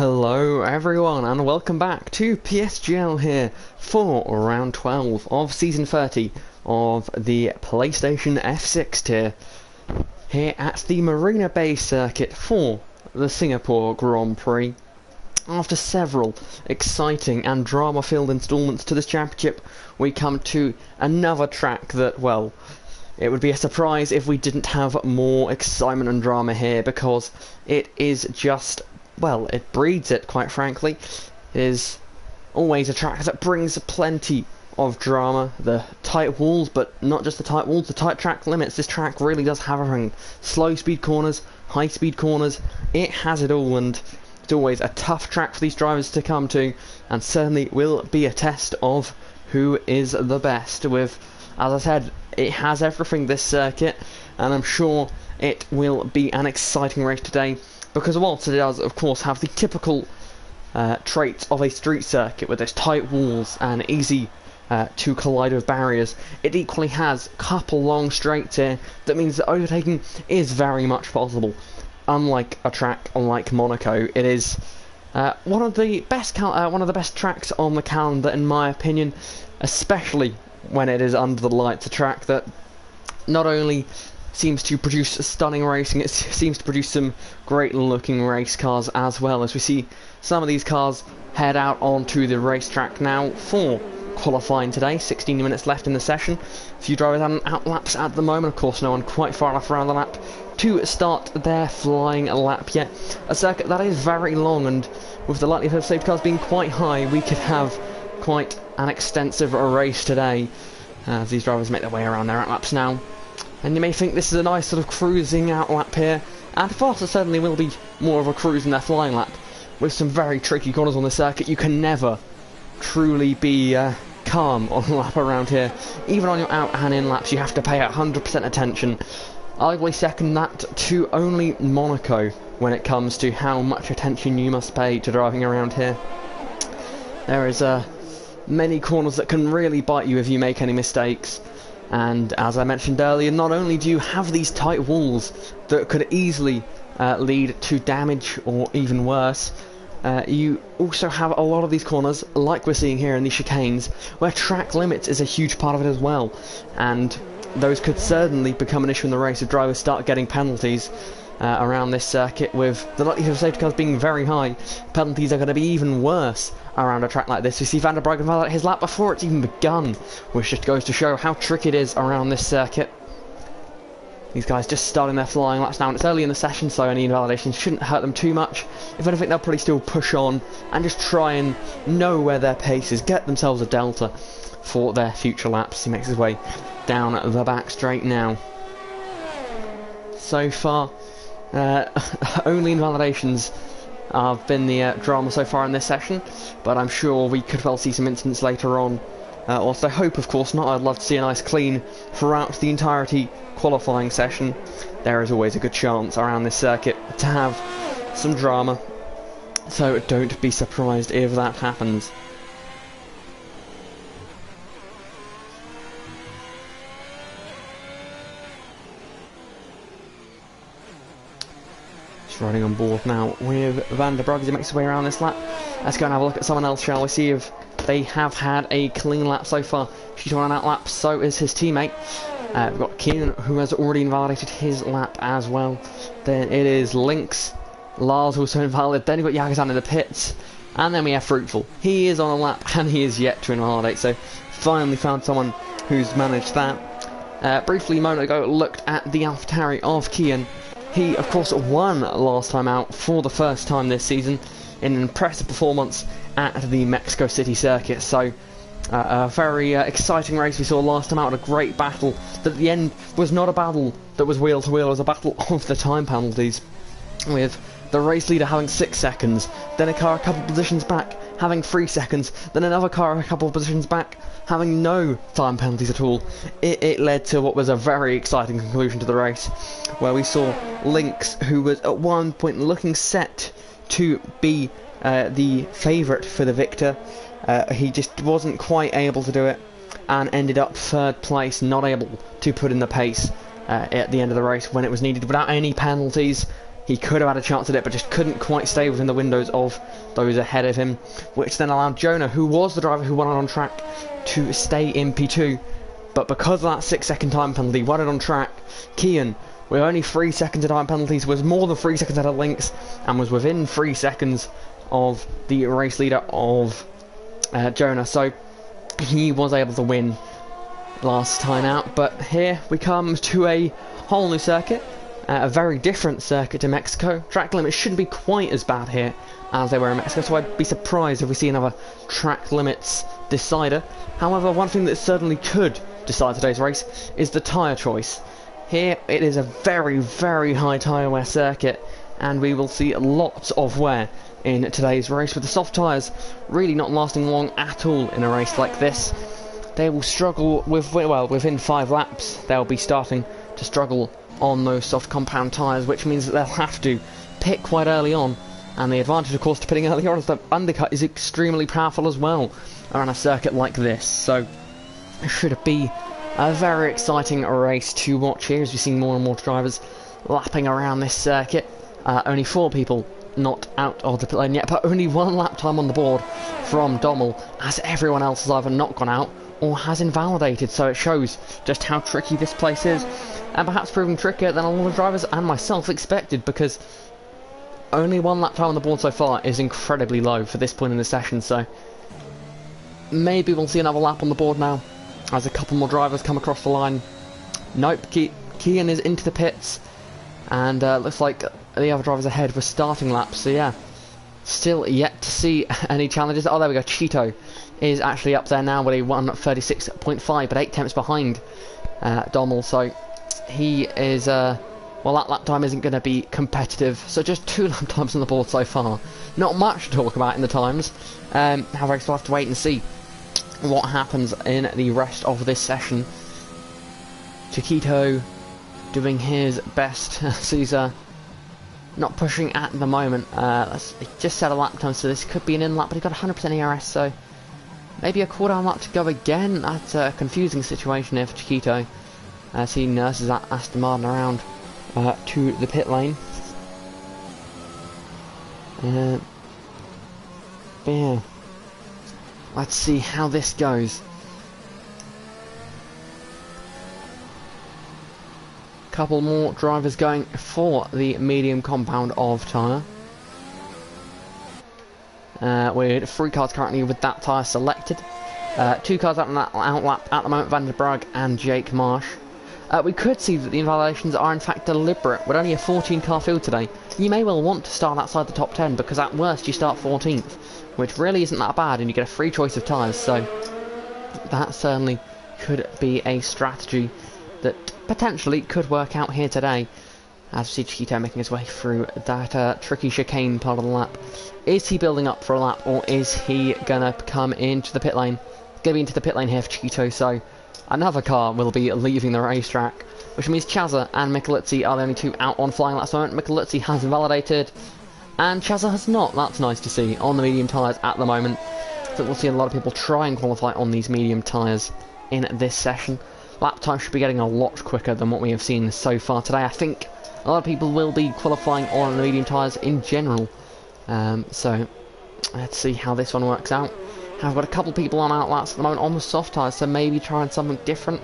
Hello everyone and welcome back to PSGL here for round 12 of season 30 of the PlayStation F6 tier here at the Marina Bay circuit for the Singapore Grand Prix. After several exciting and drama-filled installments to this championship, we come to another track that, well, it would be a surprise if we didn't have more excitement and drama here, because it is just, well, it breeds it, quite frankly. It is always a track that brings plenty of drama. The tight walls, but not just the tight walls, the tight track limits. This track really does have everything. Slow speed corners, high speed corners, it has it all, and it's always a tough track for these drivers to come to, and certainly will be a test of who is the best. With, as I said, it has everything, this circuit, and I'm sure it will be an exciting race today, because whilst it does of course have the typical traits of a street circuit with its tight walls and easy to collide with barriers, it equally has a couple long straights here that means that overtaking is very much possible. Unlike a track like Monaco, it is one of the best tracks on the calendar in my opinion, especially when it is under the lights. A track that not only seems to produce stunning racing, it seems to produce some great looking race cars as well, as we see some of these cars head out onto the racetrack now for qualifying today. 16 minutes left in the session. A few drivers having out laps at the moment, of course no one quite far enough around the lap to start their flying lap yet. A circuit that is very long, and with the likelihood of safety cars being quite high, we could have quite an extensive race today as these drivers make their way around their outlaps now. And you may think this is a nice sort of cruising outlap here, and for us it certainly will be more of a cruise in their flying lap. With some very tricky corners on the circuit, you can never truly be calm on a lap around here. Even on your out and in laps you have to pay 100% attention. Arguably second that to only Monaco when it comes to how much attention you must pay to driving around here. There is many corners that can really bite you if you make any mistakes, and as I mentioned earlier, not only do you have these tight walls that could easily lead to damage or even worse, you also have a lot of these corners, like we're seeing here in these chicanes, where track limits is a huge part of it as well, and those could certainly become an issue in the race if drivers start getting penalties around this circuit. With the likelihood of safety cars being very high, penalties are going to be even worse around a track like this. We see Van der Breggen validate his lap before it's even begun, which just goes to show how tricky it is around this circuit. These guys just starting their flying laps now, and it's early in the session, so any invalidations shouldn't hurt them too much. If anything, they'll probably still push on and just try and know where their pace is, get themselves a delta for their future laps. He makes his way down the back straight now. So far, only invalidations have been the drama so far in this session, but I'm sure we could well see some incidents later on. Also, hope of course not. I'd love to see a nice clean throughout the entirety qualifying session. There is always a good chance around this circuit to have some drama, so don't be surprised if that happens. Riding on board now with Van der Breggen as he makes his way around this lap. Let's go and have a look at someone else, shall we? See if they have had a clean lap so far. She's on an out lap, so is his teammate. We've got Keenan, who has already invalidated his lap as well. Then it is Lynx. Lars also invalid. Then you've got Yagazan in the pits. And then we have Fruitful. He is on a lap and he is yet to invalidate, so finally found someone who's managed that. Briefly a moment ago looked at the AlphaTauri of Kian. He, of course, won last time out for the first time this season in an impressive performance at the Mexico City circuit. So, a very exciting race we saw last time out, a great battle that at the end was not a battle that was wheel to wheel, it was a battle of the time penalties, with the race leader having 6 seconds, then a car a couple positions back having 3 seconds, then another car a couple of positions back having no time penalties at all. It led to what was a very exciting conclusion to the race, where we saw Lynx, who was at one point looking set to be the favourite for the victor. He just wasn't quite able to do it and ended up 3rd place, not able to put in the pace at the end of the race when it was needed without any penalties. He could have had a chance at it, but just couldn't quite stay within the windows of those ahead of him, which then allowed Jonah, who was the driver who won it on track, to stay in P2. But because of that 6-second time penalty, won it on track. Kian, with only 3 seconds of time penalties, was more than 3 seconds out of links, and was within 3 seconds of the race leader of Jonah. So he was able to win last time out. But here we come to a whole new circuit. A very different circuit to Mexico. Track limits shouldn't be quite as bad here as they were in Mexico, so I'd be surprised if we see another track limits decider. However, one thing that certainly could decide today's race is the tyre choice. Here it is a very, very high tyre wear circuit, and we will see lots of wear in today's race, with the soft tyres really not lasting long at all in a race like this. They will struggle with, well, within 5 laps they'll be starting to struggle on those soft compound tyres, which means that they'll have to pit quite early on, and the advantage of course to pitting early on is that undercut is extremely powerful as well on a circuit like this. So it should be a very exciting race to watch here as we see more and more drivers lapping around this circuit. Only 4 people not out of the pit lane yet, but only 1 lap time on the board from Dommel, as everyone else has either not gone out or has invalidated. So it shows just how tricky this place is, and perhaps proving trickier than a lot of drivers and myself expected, because only 1 lap time on the board so far is incredibly low for this point in the session. So maybe we'll see another lap on the board now as a couple more drivers come across the line. Nope, Kian is into the pits, and looks like the other drivers ahead were starting laps. So yeah, still yet to see any challenges. Oh, there we go. Cheeto is actually up there now with a 1:36.5, but 8 tenths behind Dommel. So he is, well, that lap time isn't going to be competitive. So just 2 lap times on the board so far. Not much to talk about in the times. However, we'll have to wait and see what happens in the rest of this session. Chiquito doing his best. Caesar not pushing at the moment. He just set a lap time, so this could be an in-lap, but he got 100% ERS, so maybe a quarter lap to go again. That's a confusing situation here for Chiquito, as he nurses that Aston Martin around to the pit lane. Yeah, let's see how this goes. Couple more drivers going for the medium compound of tyre. With 3 cars currently with that tyre selected. 2 cars out on that outlap at the moment, Van der Brugge and Jake Marsh. We could see that the invalidations are in fact deliberate. With only a 14 car field today, you may well want to start outside the top 10, because at worst you start 14th, which really isn't that bad, and you get a free choice of tyres. So that certainly could be a strategy that potentially could work out here today, as we see Chiquito making his way through that tricky chicane part of the lap. Is he building up for a lap, or is he gonna come into the pit lane? Gonna be into the pit lane here for Chiquito, so another car will be leaving the racetrack, which means Chazza and Micheluzzi are the only 2 out on flying laps at the moment. Micheluzzi has invalidated, and Chazza has not. That's nice to see on the medium tyres at the moment. So we'll see a lot of people try and qualify on these medium tyres in this session. Lap time should be getting a lot quicker than what we have seen so far today. I think a lot of people will be qualifying on the medium tyres in general. So let's see how this one works out. I've got a couple people on outlaps at the moment on the soft tyres, so maybe trying something different.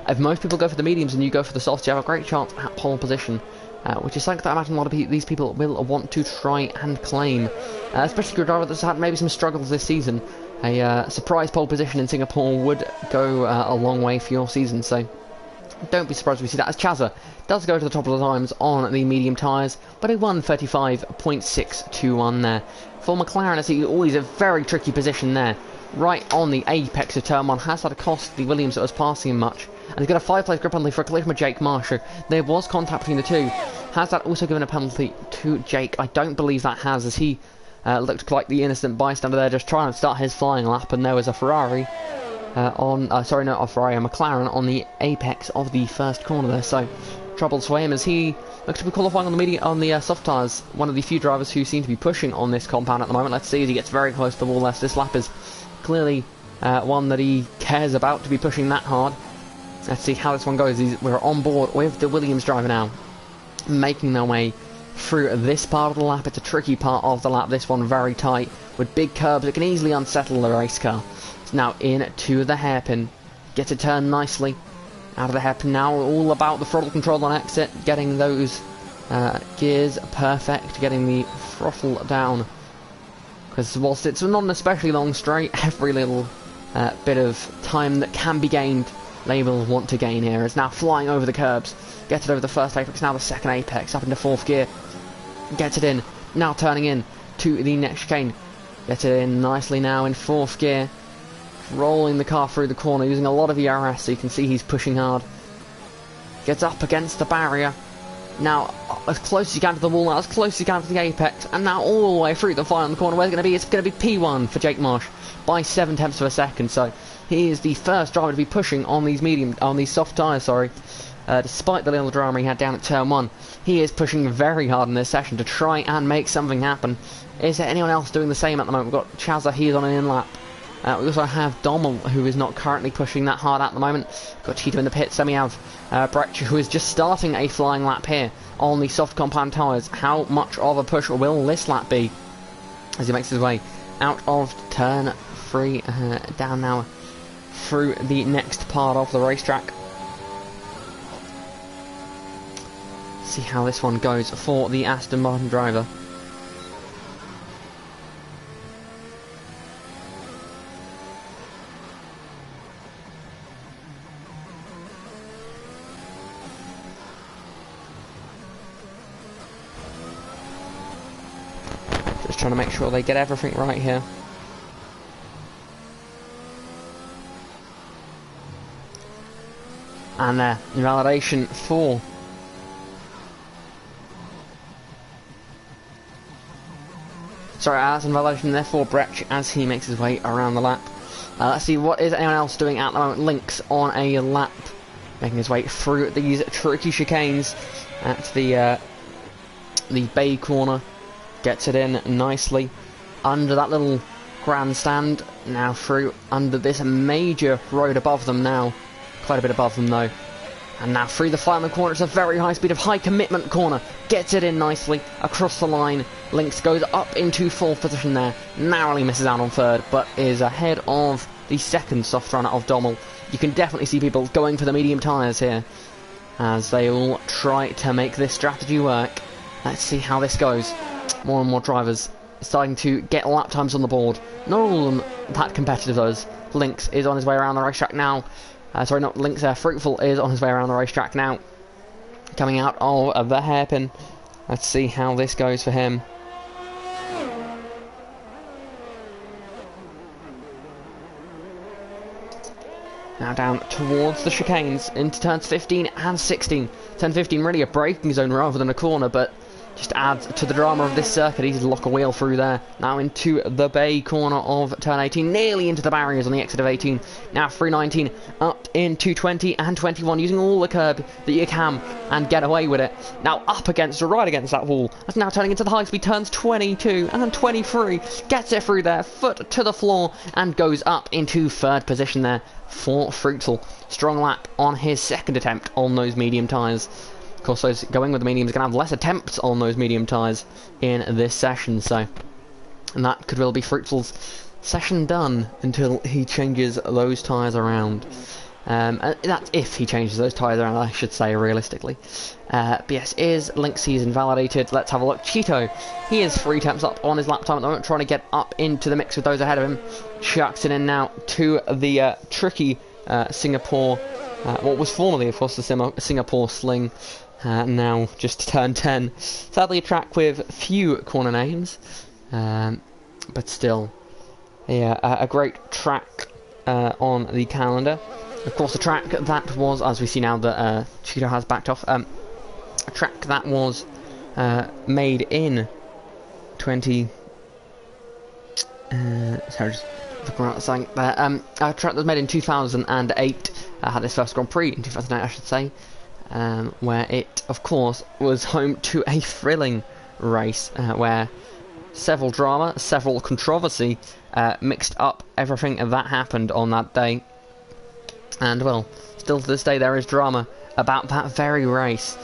If most people go for the mediums and you go for the softs, you have a great chance at pole position, which is something that I imagine a lot of these people will want to try and claim. Especially for a driver that's had maybe some struggles this season. A surprise pole position in Singapore would go a long way for your season, so don't be surprised if we see that, as Chazza does go to the top of the times on the medium tyres, but a 1:35.621 there. For McLaren, as he always a very tricky position there, right on the apex of turn 1, has had a cost the Williams that was passing him much, and he's got a 5-place grip penalty for a collision with Jake Marshall. There was contact between the 2. Has that also given a penalty to Jake? I don't believe that has, as he looked like the innocent bystander there, just trying to start his flying lap, and there was a Ferrari a McLaren on the apex of the first corner there. So troubles for him, as he looks to be qualifying on the soft tyres. One of the few drivers who seem to be pushing on this compound at the moment. Let's see as he gets very close to the wall there. This lap is clearly one that he cares about, to be pushing that hard. Let's see how this one goes. We're on board with the Williams driver now, making their way through this part of the lap. It's a tricky part of the lap, this one very tight, with big curbs that can easily unsettle the race car. It's now into the hairpin, gets it turned nicely, out of the hairpin now, all about the throttle control on exit, getting those gears perfect, getting the throttle down, because whilst it's not an especially long straight, every little bit of time that can be gained, they will want to gain here. It's now flying over the curbs, gets it over the first apex, now the second apex, up into fourth gear, gets it in, now turning in to the next chicane, gets it in nicely now in fourth gear, rolling the car through the corner, using a lot of ERS, so you can see he's pushing hard, gets up against the barrier, now as close as you can to the wall, now as close as you can to the apex, and now all the way through the final corner. Where's it going to be? It's going to be P1 for Jake Marsh by 7 tenths of a second, so he is the first driver to be pushing on these soft tyres, sorry. Despite the little drama he had down at turn 1, he is pushing very hard in this session to try and make something happen. Is there anyone else doing the same at the moment? We've got Chazza, he is on an in-lap. We also have Dommel, who is not currently pushing that hard at the moment. Got Cheeto in the pits, then we have Brecht, who is just starting a flying lap here on the soft compound tyres. How much of a push will this lap be as he makes his way out of turn 3, down now through the next part of the racetrack. See how this one goes for the Aston Martin driver. Just trying to make sure they get everything right here. And invalidation for that's invalidation there for Brecht as he makes his way around the lap. Let's see what is anyone else doing at the moment. Lynx on a lap, making his way through these tricky chicanes at the bay corner. Gets it in nicely under that little grandstand, now through under this major road above them now, quite a bit above them though, and now through the final corner. It's a very high speed of high commitment corner, gets it in nicely across the line. Lynx goes up into fourth position there, narrowly misses out on third, but is ahead of the second soft runner of Dommel. You can definitely see people going for the medium tyres here as they all try to make this strategy work. Let's see how this goes. More and more drivers starting to get lap times on the board. Not all of them that competitive though. Lynx is on his way around the racetrack now. Sorry, not Lynx there. Fruitful is on his way around the racetrack now. Coming out of the hairpin. Let's see how this goes for him. Now down towards the chicanes into turns 15 and 16. Turn 15 really a braking zone rather than a corner, but just adds to the drama of this circuit. He's lock a wheel through there. Now into the bay corner of turn 18, nearly into the barriers on the exit of 18. Now through 19, up into 20 and 21, using all the curb that you can and get away with it. Now up against, right against that wall. That's now turning into the high speed turns 22 and 23. Gets it through there, foot to the floor, and goes up into third position there for Fruitful. Strong lap on his second attempt on those medium tyres. Of course, those going with the mediums are going to have less attempts on those medium tyres in this session, so, and that could well be Fruitful's session done until he changes those tyres around. That's if he changes those tyres around, I should say, realistically. But yes, is Lynx, he's invalidated. Let's have a look. Cheeto, he is 3 attempts up on his lap time at the moment, trying to get up into the mix with those ahead of him. Chucks it in now to the tricky Singapore, what was formerly, of course, the Singapore Sling. Now just turn 10. Sadly a track with few corner names, but still a great track on the calendar. Of course, a track that was, as we see now that Cheeto has backed off, a track that was made in 20... sorry, just forgot something there. A track that was made in 2008, had its first Grand Prix in 2008, I should say. Where it, of course, was home to a thrilling race where several drama, several controversy mixed up everything that happened on that day. And, well, still to this day there is drama about that very race.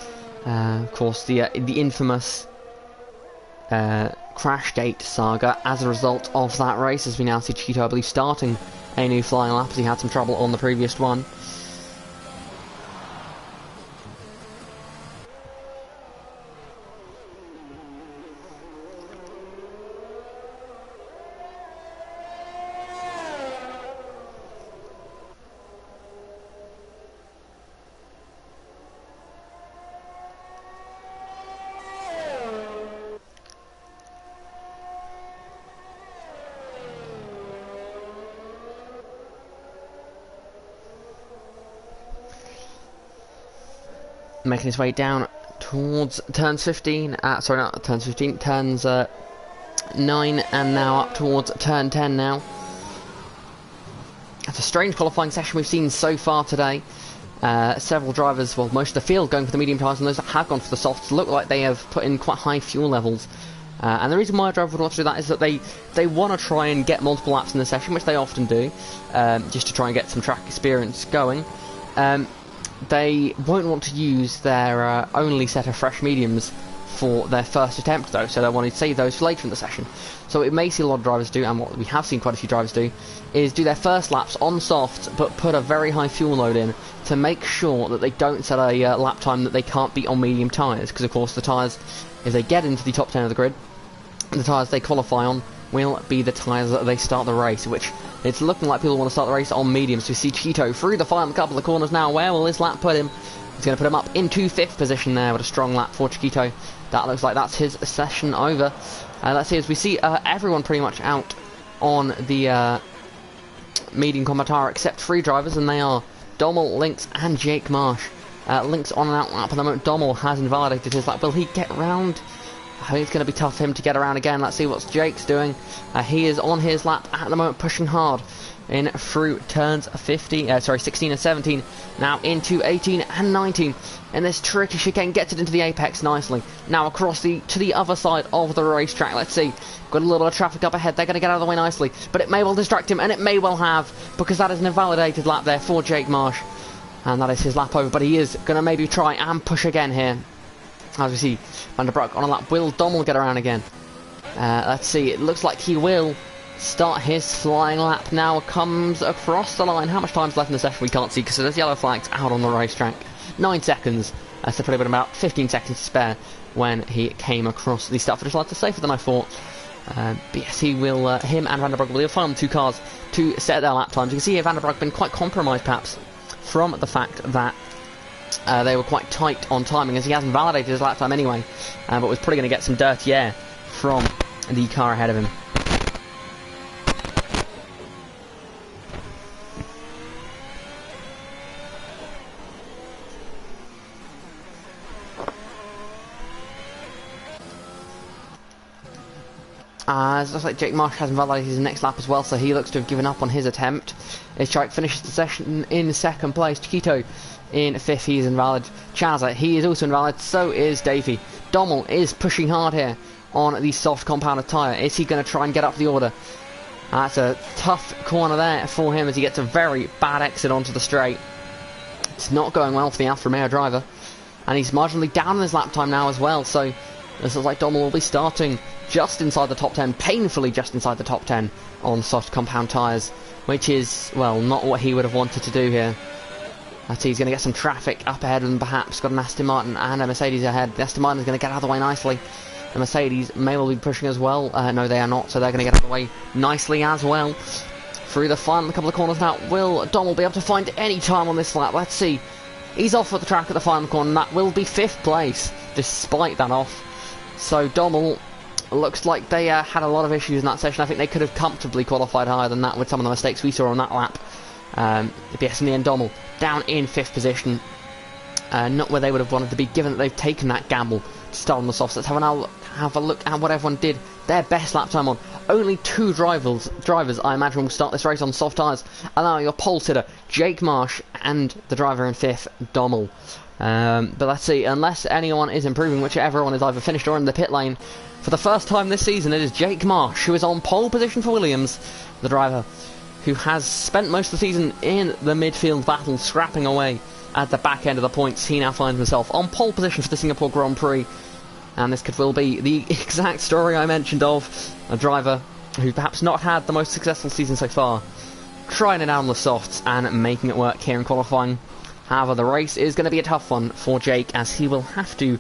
Of course, the infamous Crashgate saga as a result of that race, as we now see Cheeto, I believe, starting a new flying lap as he had some trouble on the previous one. Making his way down towards turns 15, sorry, not turns 15, turns 9, and now up towards turn 10 now. It's a strange qualifying session we've seen so far today. Several drivers, well, most of the field going for the medium tyres, and those that have gone for the softs look like they have put in quite high fuel levels. And the reason why a driver would want to do that is that they want to try and get multiple laps in the session, which they often do, just to try and get some track experience going. They won't want to use their only set of fresh mediums for their first attempt, though, so they want to save those for later in the session. So what we may see a lot of drivers do, and what we have seen quite a few drivers do, is do their first laps on softs, but put a very high fuel load in to make sure that they don't set a lap time that they can't beat on medium tyres, because of course the tyres, if they get into the top 10 of the grid, the tyres they qualify on will be the tyres that they start the race, which it's looking like people want to start the race on mediums. We see Cheeto through the final couple of corners now. Where will this lap put him? He's going to put him up into 5th position there with a strong lap for Chiquito. That looks like that's his session over. Let's see, as we see everyone pretty much out on the medium combat tire except 3 drivers, and they are Dommel, Lynx and Jake Marsh. Lynx on and out lap at the moment. Dommel has invalidated his lap. Will he get round? I think it's going to be tough for him to get around again. Let's see what Jake's doing. He is on his lap at the moment, pushing hard in through turns 16 and 17, now into 18 and 19. And this tricky chicane gets it into the apex nicely. Now across to the other side of the racetrack. Let's see. Got a little bit of traffic up ahead. They're going to get out of the way nicely, but it may well distract him, and it may well have, because that is an invalidated lap there for Jake Marsh. And that is his lap over, but he is going to maybe try and push again here. As we see, Van der Broek on a lap. Will Dommel get around again? Let's see, it looks like he will start his flying lap now. Comes across the line. How much time's left in the session we can't see, because there's yellow flags out on the racetrack. 9 seconds. So probably been about 15 seconds to spare when he came across the start finish line. So safer than I thought. But yes, he will, him and Van der Broek will be the final 2 cars to set their lap times. You can see here Van der Broek been quite compromised perhaps from the fact that they were quite tight on timing, as he hasn't validated his lap time anyway, but was probably going to get some dirty air from the car ahead of him. It looks like Jake Marsh hasn't validated his next lap as well, so he looks to have given up on his attempt. As Chike finishes the session in 2nd place, Chiquito in 5th, he is invalid. Chaza, he is also invalid, so is Davey. Dommel is pushing hard here on the soft compounded tyre. Is he going to try and get up the order? That's a tough corner there for him as he gets a very bad exit onto the straight. It's not going well for the Alfa Romeo driver, and he's marginally down in his lap time now as well, so it looks like Dommel will be starting just inside the top 10, painfully just inside the top 10 on soft compound tyres, which is, well, not what he would have wanted to do here. Let's see, he's going to get some traffic up ahead of him perhaps. Got an Aston Martin and a Mercedes ahead. The Aston Martin is going to get out of the way nicely. The Mercedes may well be pushing as well. No, they are not, so they're going to get out of the way nicely as well. Through the final couple of corners now, will Dommel be able to find any time on this lap? Let's see. He's off at the track at the final corner, and that will be 5th place, despite that off. So Dommel, looks like they had a lot of issues in that session. I think they could have comfortably qualified higher than that with some of the mistakes we saw on that lap. But yes, in the end, Dommel down in 5th position. Not where they would have wanted to be, given that they've taken that gamble to start on the softs. Let's have a look at what everyone did. Their best lap time on. Only 2 drivers, I imagine, will start this race on soft tyres. Allowing your pole sitter, Jake Marsh, and the driver in 5th, Dommel. But let's see, unless anyone is improving, which everyone is either finished or in the pit lane, for the first time this season, it is Jake Marsh who is on pole position for Williams, the driver who has spent most of the season in the midfield battle, scrapping away at the back end of the points. He now finds himself on pole position for the Singapore Grand Prix. And this could well be the exact story I mentioned of a driver who perhaps not had the most successful season so far, trying it out on the softs and making it work here in qualifying. However, the race is going to be a tough one for Jake, as he will have to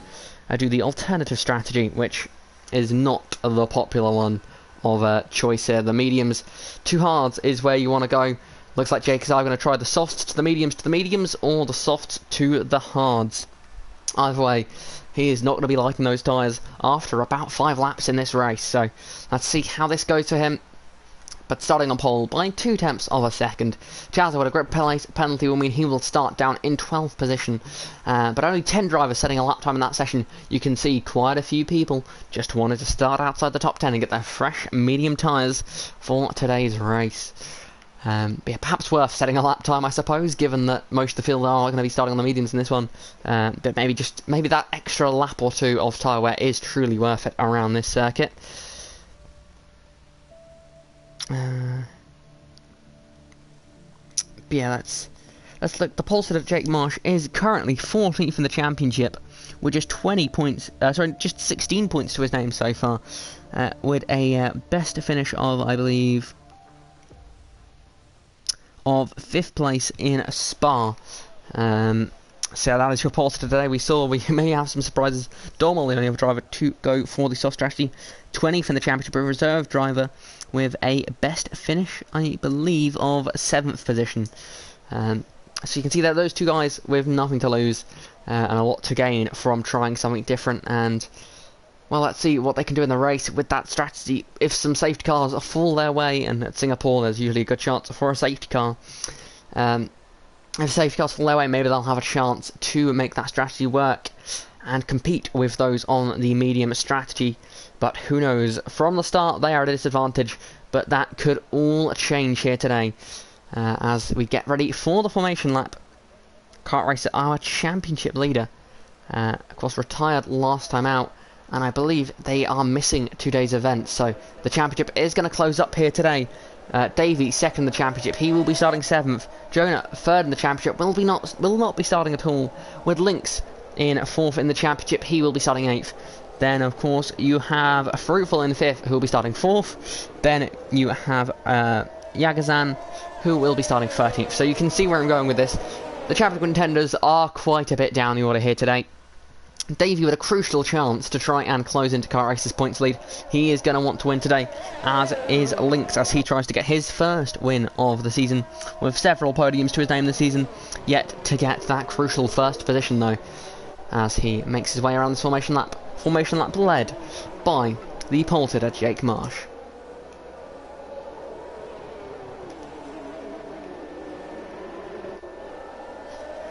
do the alternative strategy, which is not the popular one of choice here. The mediums to hards is where you want to go. Looks like Jake is either going to try the softs to the mediums, or the softs to the hards. Either way, he is not going to be liking those tyres after about 5 laps in this race. So let's see how this goes for him. But starting on pole by 0.2 of a second. Chazza with a grid penalty will mean he will start down in 12th position. But only 10 drivers setting a lap time in that session. You can see quite a few people just wanted to start outside the top 10 and get their fresh medium tyres for today's race. Yeah, perhaps worth setting a lap time, I suppose, given that most of the field are going to be starting on the mediums in this one. But maybe that extra lap or 2 of tyre wear is truly worth it around this circuit. But yeah, let's look. The pole sitter of Jake Marsh is currently 14th in the championship, with just 20 points. Just 16 points to his name so far, with a best finish of, I believe, of 5th place in Spa. So that is your pole sitter today. We may have some surprises. Dormal, the only other driver to go for the soft strategy, 20th in the championship, a reserve driver with a best finish, I believe, of 7th position. So you can see that those two guys with nothing to lose and a lot to gain from trying something different. And well, let's see what they can do in the race with that strategy. If some safety cars fall their way, and at Singapore there's usually a good chance for a safety car. If safety cars fall their way, maybe they'll have a chance to make that strategy work and compete with those on the medium strategy. But who knows? From the start, they are at a disadvantage, but that could all change here today as we get ready for the formation lap. Kart Racer, our championship leader, of course, retired last time out, and I believe they are missing today's event, so the championship is going to close up here today. Davey, 2nd in the championship, he will be starting 7th. Jonah, 3rd in the championship, will not be starting at all. With Lynx in 4th in the championship, he will be starting 8th. Then, of course, you have Fruitful in 5th, who will be starting 4th. Then you have Yagazan, who will be starting 13th. So you can see where I'm going with this. The championship contenders are quite a bit down the order here today. Davey with a crucial chance to try and close into Kart Racer's points lead. He is going to want to win today, as is Lynx, as he tries to get his first win of the season, with several podiums to his name this season, yet to get that crucial first position though, as he makes his way around this formation lap. Formation lap led by the pole sitter Jake Marsh.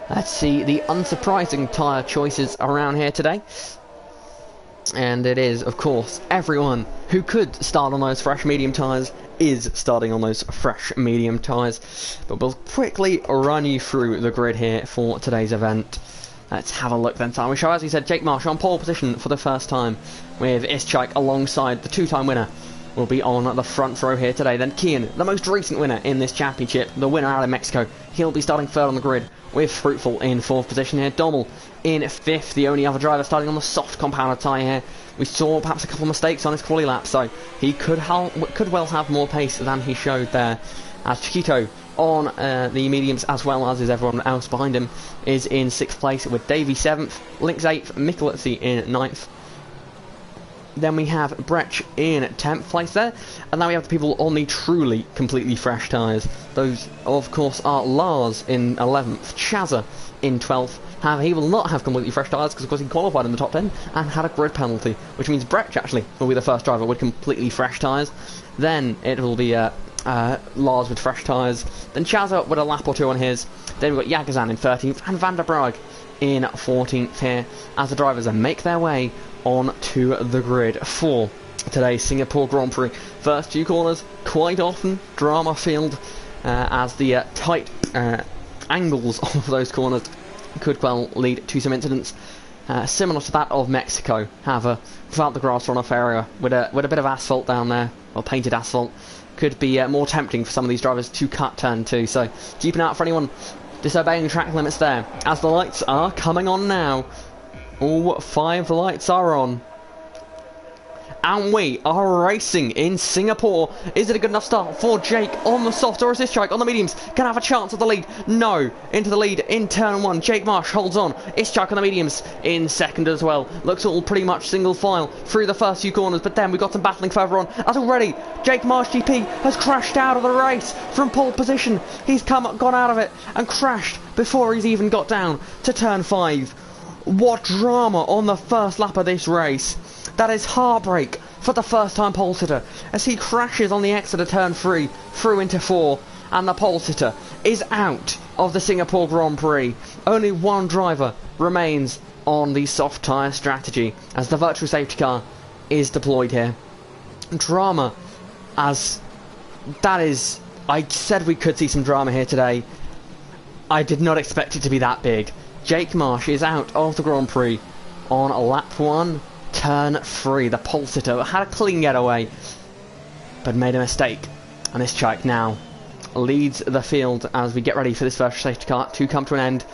Let's see the unsurprising tyre choices around here today. And it is, of course, everyone who could start on those fresh medium tyres is starting on those fresh medium tyres. But we'll quickly run you through the grid here for today's event. Let's have a look then. So we show, as we said, Jake Marsh on pole position for the first time, with Ischik alongside the 2-time winner. Will be on the front row here today. Then Kian, the most recent winner in this championship, the winner out of Mexico, he'll be starting 3rd on the grid, with Fruitful in 4th position here. Dommel in 5th, the only other driver starting on the soft compounded tyre here. We saw perhaps a couple of mistakes on his quali lap, so he could well have more pace than he showed there. As Chiquito on the mediums, as well as is everyone else behind him, is in 6th place, with Davey 7th, Lynx 8th, Michelizzi in 9th. Then we have Brecht in 10th place there, and now we have the people on the truly completely fresh tyres. Those, of course, are Lars in 11th, Chazza in 12th. However, he will not have completely fresh tyres because, of course, he qualified in the top 10 and had a grid penalty, which means Brecht actually will be the first driver with completely fresh tyres. Then it will be Lars with fresh tyres, then Chazza with a lap or 2 on his. Then we've got Jagazan in 13th and Van der Brugge in 14th here, as the drivers make their way onto the grid for today's Singapore Grand Prix. First 2 corners, quite often drama filled, as the tight angles of those corners could well lead to some incidents similar to that of Mexico. However, without the grass runoff area, with a bit of asphalt down there, or painted asphalt, could be more tempting for some of these drivers to cut turn 2. So keep an eye out for anyone disobeying track limits there, as the lights are coming on now. All 5 lights are on. And we are racing in Singapore. Is it a good enough start for Jake on the soft, or is Ischak on the mediums can have a chance at the lead? No, into the lead in turn 1. Jake Marsh holds on. Ischak on the mediums in second as well. Looks all pretty much single file through the first few corners, but then we've got some battling further on, as already Jake Marsh GP has crashed out of the race from pole position. He's gone out of it and crashed before he's even got down to turn 5. What drama on the first lap of this race. That is heartbreak for the first time pole sitter as he crashes on the exit of turn 3 through into 4, and the pole sitter is out of the Singapore Grand Prix. Only one driver remains on the soft tyre strategy as the virtual safety car is deployed here. Drama, as that is, I said we could see some drama here today. I did not expect it to be that big. Jake Marsh is out of the Grand Prix on lap 1, turn 3. The pole sitter had a clean getaway, but made a mistake. And this Ischak now leads the field as we get ready for this virtual safety car to come to an end.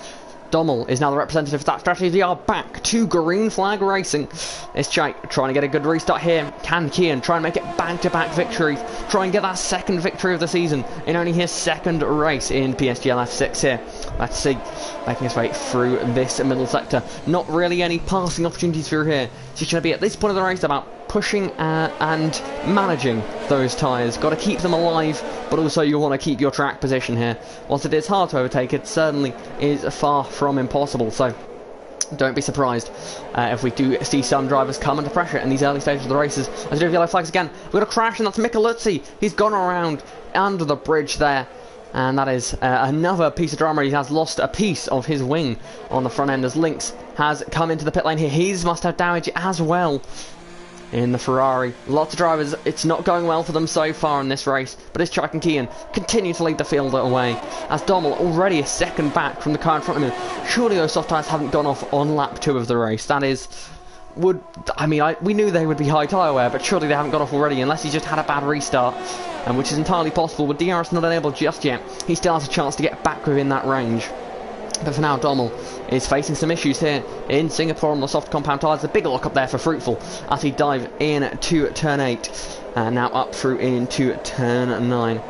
Dommel is now the representative of that strategy. They are back to green flag racing. Ischak trying to get a good restart here. Can Kian try and make it back-to-back victories? Try and get that second victory of the season in only his second race in PSGL F6 here. Let's see, making his way through this middle sector. Not really any passing opportunities through here. So he's going to be at this point of the race about pushing and managing those tyres. Got to keep them alive, but also you want to keep your track position here. Whilst it is hard to overtake, it certainly is far from impossible. So don't be surprised if we do see some drivers come under pressure in these early stages of the races. As we do have yellow flags again, we've got a crash, and that's Micheluzzi. He's gone around under the bridge there. And that is another piece of drama. He has lost a piece of his wing on the front end as Lynx has come into the pit lane here. He must have damage as well in the Ferrari. Lots of drivers, it's not going well for them so far in this race, but Ischak and Kian continue to lead the field away as Dommel already a second back from the car in front of him. Surely those soft tyres haven't gone off on lap 2 of the race. That is, we knew they would be high tyre wear, but surely they haven't gone off already unless he just had a bad restart, which is entirely possible. With DRS not enabled just yet, he still has a chance to get back within that range. But for now, Dommel is facing some issues here in Singapore on the soft compound tyres. A big lock up there for Fruitful as he dive in to turn 8 and now up through into turn 9.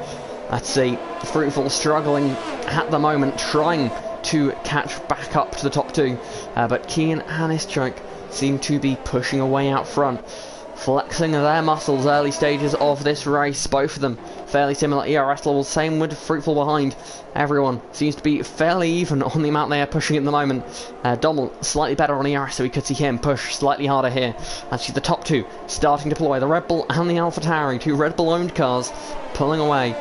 Let's see, Fruitful struggling at the moment, trying to catch back up to the top 2, but Kian and Ischak seem to be pushing away out front, flexing their muscles early stages of this race. Both of them fairly similar ERS levels, same with Fruitful behind. Everyone seems to be fairly even on the amount they are pushing at the moment. Dommel slightly better on ERS, so we could see him push slightly harder here. Actually, the top 2 starting to deploy, the Red Bull and the AlphaTauri, 2 Red Bull owned cars pulling away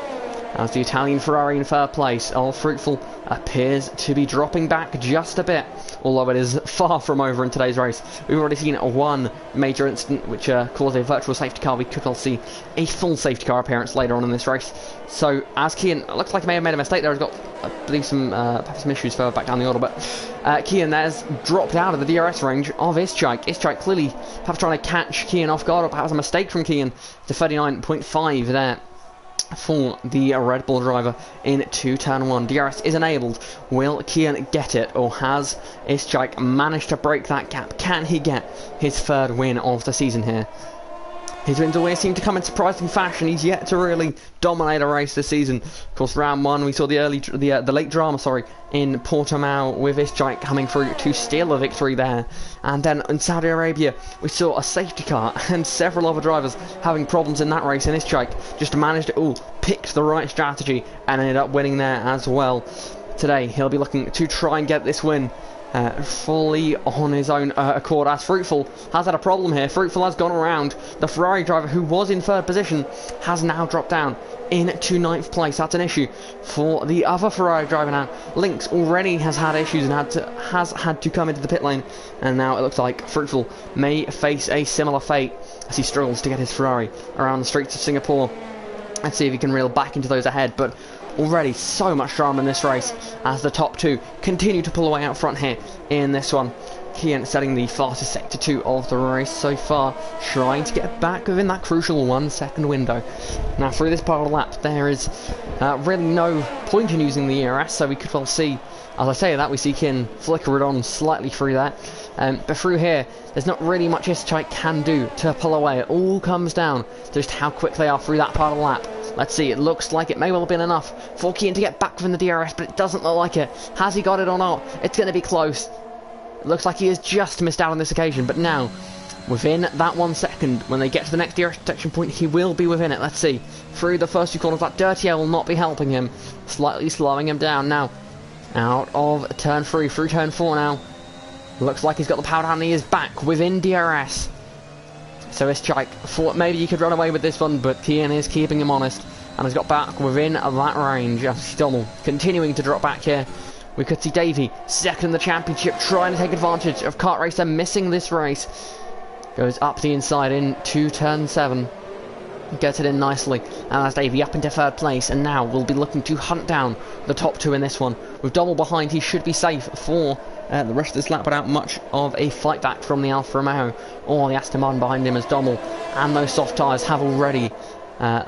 as the Italian Ferrari in third place. Fruitful appears to be dropping back just a bit, although it is far from over in today's race. We've already seen one major incident which caused a virtual safety car. We could well see a full safety car appearance later on in this race. So as Kian, looks like he may have made a mistake there. He's got, I believe, some issues further back down the order, but Kian there's dropped out of the DRS range of Ischak. Ischak clearly perhaps trying to catch Kian off guard, or perhaps a mistake from Kian to 39.5 there for the Red Bull driver into turn 1. DRS is enabled. Will Kian get it, or has Ischak managed to break that gap? Can he get his 3rd win of the season here? His wins always seem to come in surprising fashion. He's yet to really dominate a race this season. Of course, round 1 we saw the late drama, in Portimao with Ischak coming through to steal a victory there. And then in Saudi Arabia we saw a safety car and several other drivers having problems in that race, and Ischak just managed it picked the right strategy and ended up winning there as well. Today he'll be looking to try and get this win fully on his own accord, as Fruitful has had a problem here. Fruitful has gone around the Ferrari driver who was in 3rd position, has now dropped down into 9th place. That's an issue for the other Ferrari driver now. Lynx already has had issues and has had to come into the pit lane, and now it looks like Fruitful may face a similar fate as he struggles to get his Ferrari around the streets of Singapore. Let's see if he can reel back into those ahead, but already so much drama in this race as the top 2 continue to pull away out front here in this one. Kian setting the fastest sector 2 of the race so far, trying to get back within that crucial 1 second window. Now through this part of the lap there is really no point in using the ERS, so we could well see, as I say that, we see Kian flicker it on slightly through that. But through here, there's not really much Ischite can do to pull away. It all comes down to just how quick they are through that part of the lap. Let's see, it looks like it may well have been enough for Kian to get back within the DRS, but it doesn't look like it. Has he got it or not? It's going to be close. It looks like he has just missed out on this occasion, but now, within that 1 second, when they get to the next DRS detection point, he will be within it. Let's see. Through the first 2 corners, that dirty air will not be helping him, slightly slowing him down. Now, out of turn 3, through turn 4 now. Looks like he's got the power down and he is back within DRS. So Ischite thought maybe he could run away with this one, but Kian is keeping him honest and has got back within that range. Stommel continuing to drop back here. We could see Davey, second in the championship, trying to take advantage of Kart Racer missing this race. Goes up the inside into turn 7. Gets it in nicely, and that's Davey up into 3rd place, and now we'll be looking to hunt down the top 2 in this one. With Dommel behind, he should be safe for the rest of this lap without much of a fight back from the Alfa Romeo or the Aston Martin behind him, as Dommel and those soft tyres have already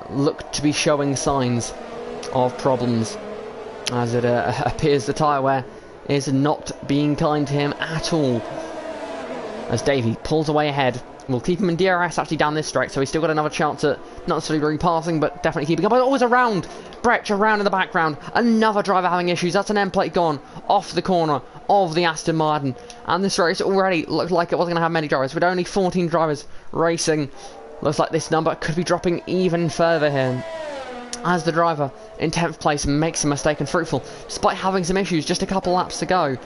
looked to be showing signs of problems, as it appears the tyre wear is not being kind to him at all. As Davey pulls away ahead, we'll keep him in DRS actually down this straight, so he's still got another chance at not necessarily repassing, but definitely keeping up. But always around! Brecht around in the background. Another driver having issues. That's an end plate gone off the corner of the Aston Martin. And this race already looked like it wasn't going to have many drivers. With only 14 drivers racing, looks like this number could be dropping even further here, as the driver in 10th place makes a mistake and Fruitful, despite having some issues just a couple laps to go.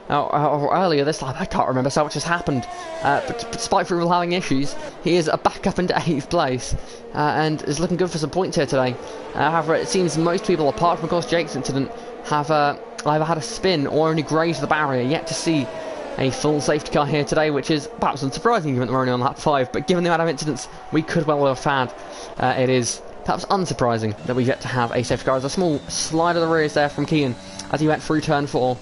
Earlier this lap, I can't remember so much has happened, but despite Fruitful having issues, he is back up into 8th place and is looking good for some points here today. However, it seems most people, apart from of course Jake's incident, have either had a spin or only grazed the barrier. Yet to see a full safety car here today, which is perhaps unsurprising given that we're only on lap 5, but given the amount of incidents we could well have had, it is perhaps unsurprising that we've yet to have a safety car. There's a small slide of the rears there from Kian as he went through turn 4.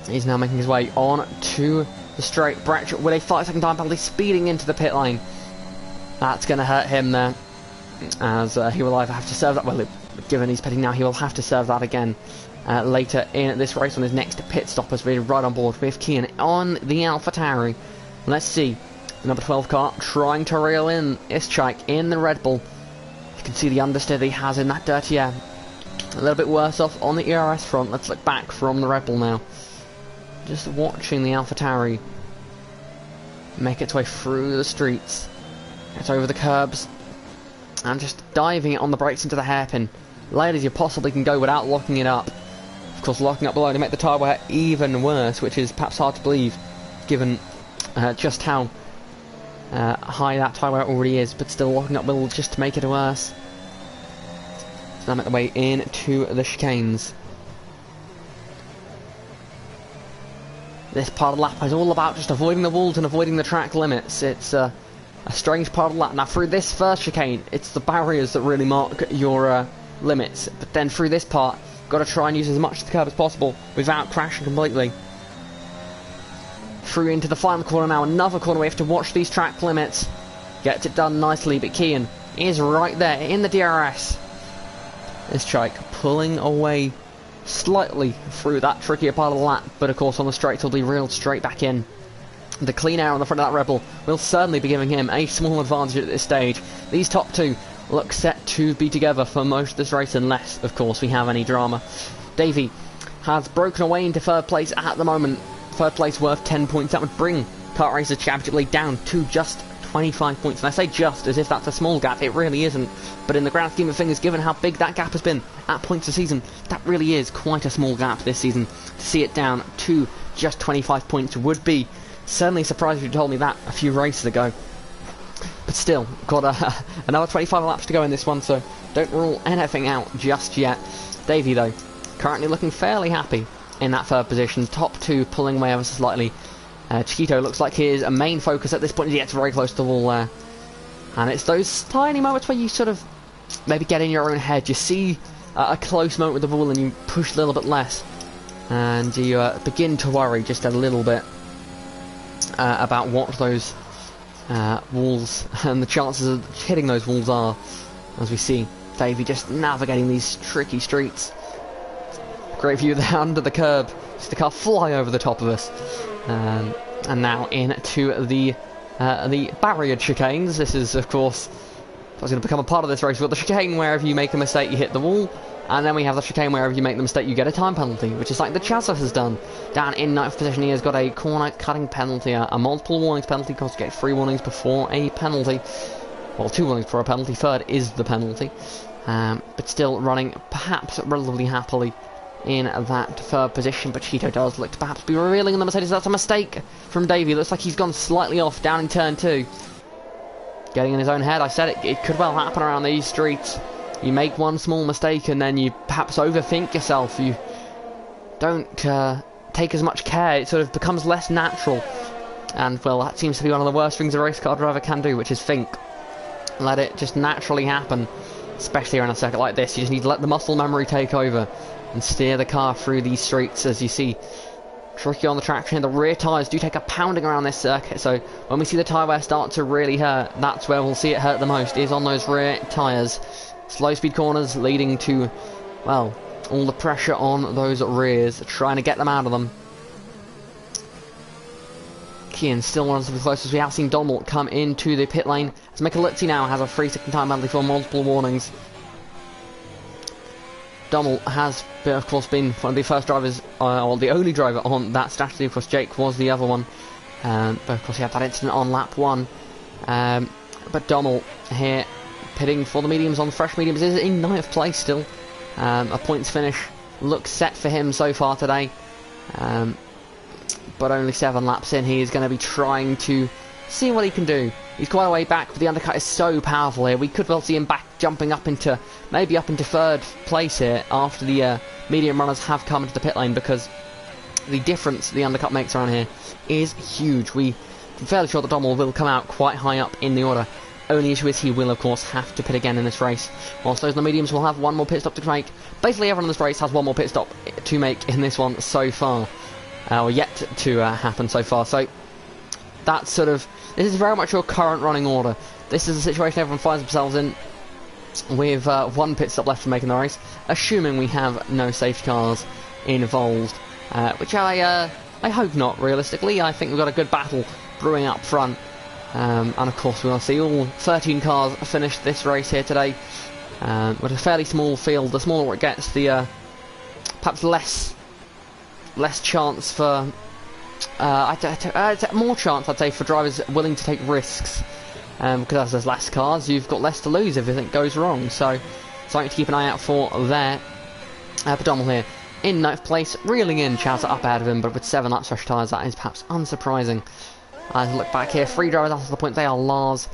He's now making his way on to the straight. Brecht with a 5-second time penalty, speeding into the pit lane. That's going to hurt him there, as he will either have to serve that, well, given he's pitting now, he will have to serve that again later in this race on his next pit stop, as we're right on board with Kian on the AlphaTauri. Let's see, the number 12 car trying to reel in Ischite in the Red Bull. You can see the understeer that he has in that dirty air. A little bit worse off on the ERS front. Let's look back from the Red Bull now. Just watching the AlphaTauri make its way through the streets, get over the curbs, and just diving it on the brakes into the hairpin. Late as you possibly can go without locking it up. Of course, locking up below to make the tyre wear even worse, which is perhaps hard to believe, given just how high that tyre wear already is, but still locking up below just to make it worse. So now make the way into the chicanes. This part of the lap is all about just avoiding the walls and avoiding the track limits. It's a strange part of the lap. Now through this first chicane, it's the barriers that really mark your limits. But then through this part, got to try and use as much of the curb as possible without crashing completely. Through into the final corner now, another corner. We have to watch these track limits. Gets it done nicely, but Kian is right there in the DRS. Ischite pulling away slightly through that trickier part of the lap, but of course on the straight he'll be reeled straight back in. The clean air on the front of that Red Bull will certainly be giving him a small advantage at this stage. These top 2 look set to be together for most of this race, unless of course we have any drama. Davey has broken away into 3rd place at the moment. 3rd place worth 10 points. That would bring Kart Racer Championship League down to just 25 points. And I say just as if that's a small gap. It really isn't. But in the grand scheme of things, given how big that gap has been at points this season, that really is quite a small gap this season. To see it down to just 25 points would be certainly surprised if you told me that a few races ago. But still, got another 25 laps to go in this one, so don't rule anything out just yet. Davey, though, currently looking fairly happy in that 3rd position. Top 2 pulling away ever so slightly. Chiquito looks like his main focus at this point. He gets very close to the wall there. And it's those tiny moments where you sort of maybe get in your own head. You see a close moment with the wall and you push a little bit less. and you begin to worry just a little bit about what those walls and the chances of hitting those walls are, as we see Davey just navigating these tricky streets. Great view there under the curb, just the car fly over the top of us, and now into the barriered chicanes. This is, of course, what's going to become a part of this race. We've got the chicane where if you make a mistake you hit the wall, and then we have the chicane where if you make the mistake you get a time penalty, which is like the Chazza has done. Down in 9th position he has got a corner cutting penalty, a multiple warnings penalty, because you get 3 warnings before a penalty. Well, 2 warnings before a penalty, 3rd is the penalty. But still running perhaps relatively happily in that 3rd position, but Cheeto does look to perhaps be revealing in the Mercedes. That's a mistake from Davey. Looks like he's gone slightly off down in turn 2. Getting in his own head. I said it could well happen around these streets. You make one small mistake and then you perhaps overthink yourself. You don't take as much care. It sort of becomes less natural. And, well, that seems to be one of the worst things a race car driver can do, which is think. Let it just naturally happen. Especially around a circuit like this. You just need to let the muscle memory take over and steer the car through these streets. As you see, tricky on the traction. The rear tyres do take a pounding around this circuit, so when we see the tyre wear start to really hurt, that's where we'll see it hurt the most, is on those rear tyres. Slow speed corners leading to, well, all the pressure on those rears, trying to get them out of them. Kian still wants to be close, as we have seen Donald come into the pit lane, as Micheluzzi now has a 3-second time penalty for multiple warnings. Donald has, of course, been one of the first drivers, or the only driver on that strategy. Of course, Jake was the other one, but of course he had that incident on lap 1. But Donald here, pitting for the mediums on fresh mediums, is in 9th place still. A points finish looks set for him so far today, but only 7 laps in. He is going to be trying to see what he can do. He's quite a way back, but the undercut is so powerful here. We could well see him back jumping up into, maybe up into 3rd place here after the medium runners have come into the pit lane, because the difference the undercut makes around here is huge. I'm fairly sure that Dommel will come out quite high up in the order. Only issue is he will, of course, have to pit again in this race, whilst those in the mediums will have one more pit stop to make. Basically, everyone in this race has one more pit stop to make in this one so far, or yet to happen so far. So that's sort of, this is very much your current running order. This is the situation everyone finds themselves in, with 1 pit stop left for making the race, assuming we have no safety cars involved, which I hope not. Realistically, I think we've got a good battle brewing up front. And of course we will see all 13 cars finish this race here today, with a fairly small field. The smaller it gets, the perhaps less chance for more chance, I'd say, for drivers willing to take risks, because as there's less cars, you've got less to lose if anything goes wrong. So something to keep an eye out for there. Padomel here in 9th place, reeling in. Chazza up ahead of him, but with 7 laps fresh tyres, that is perhaps unsurprising. As we look back here, 3 drivers after the point. They are Lars,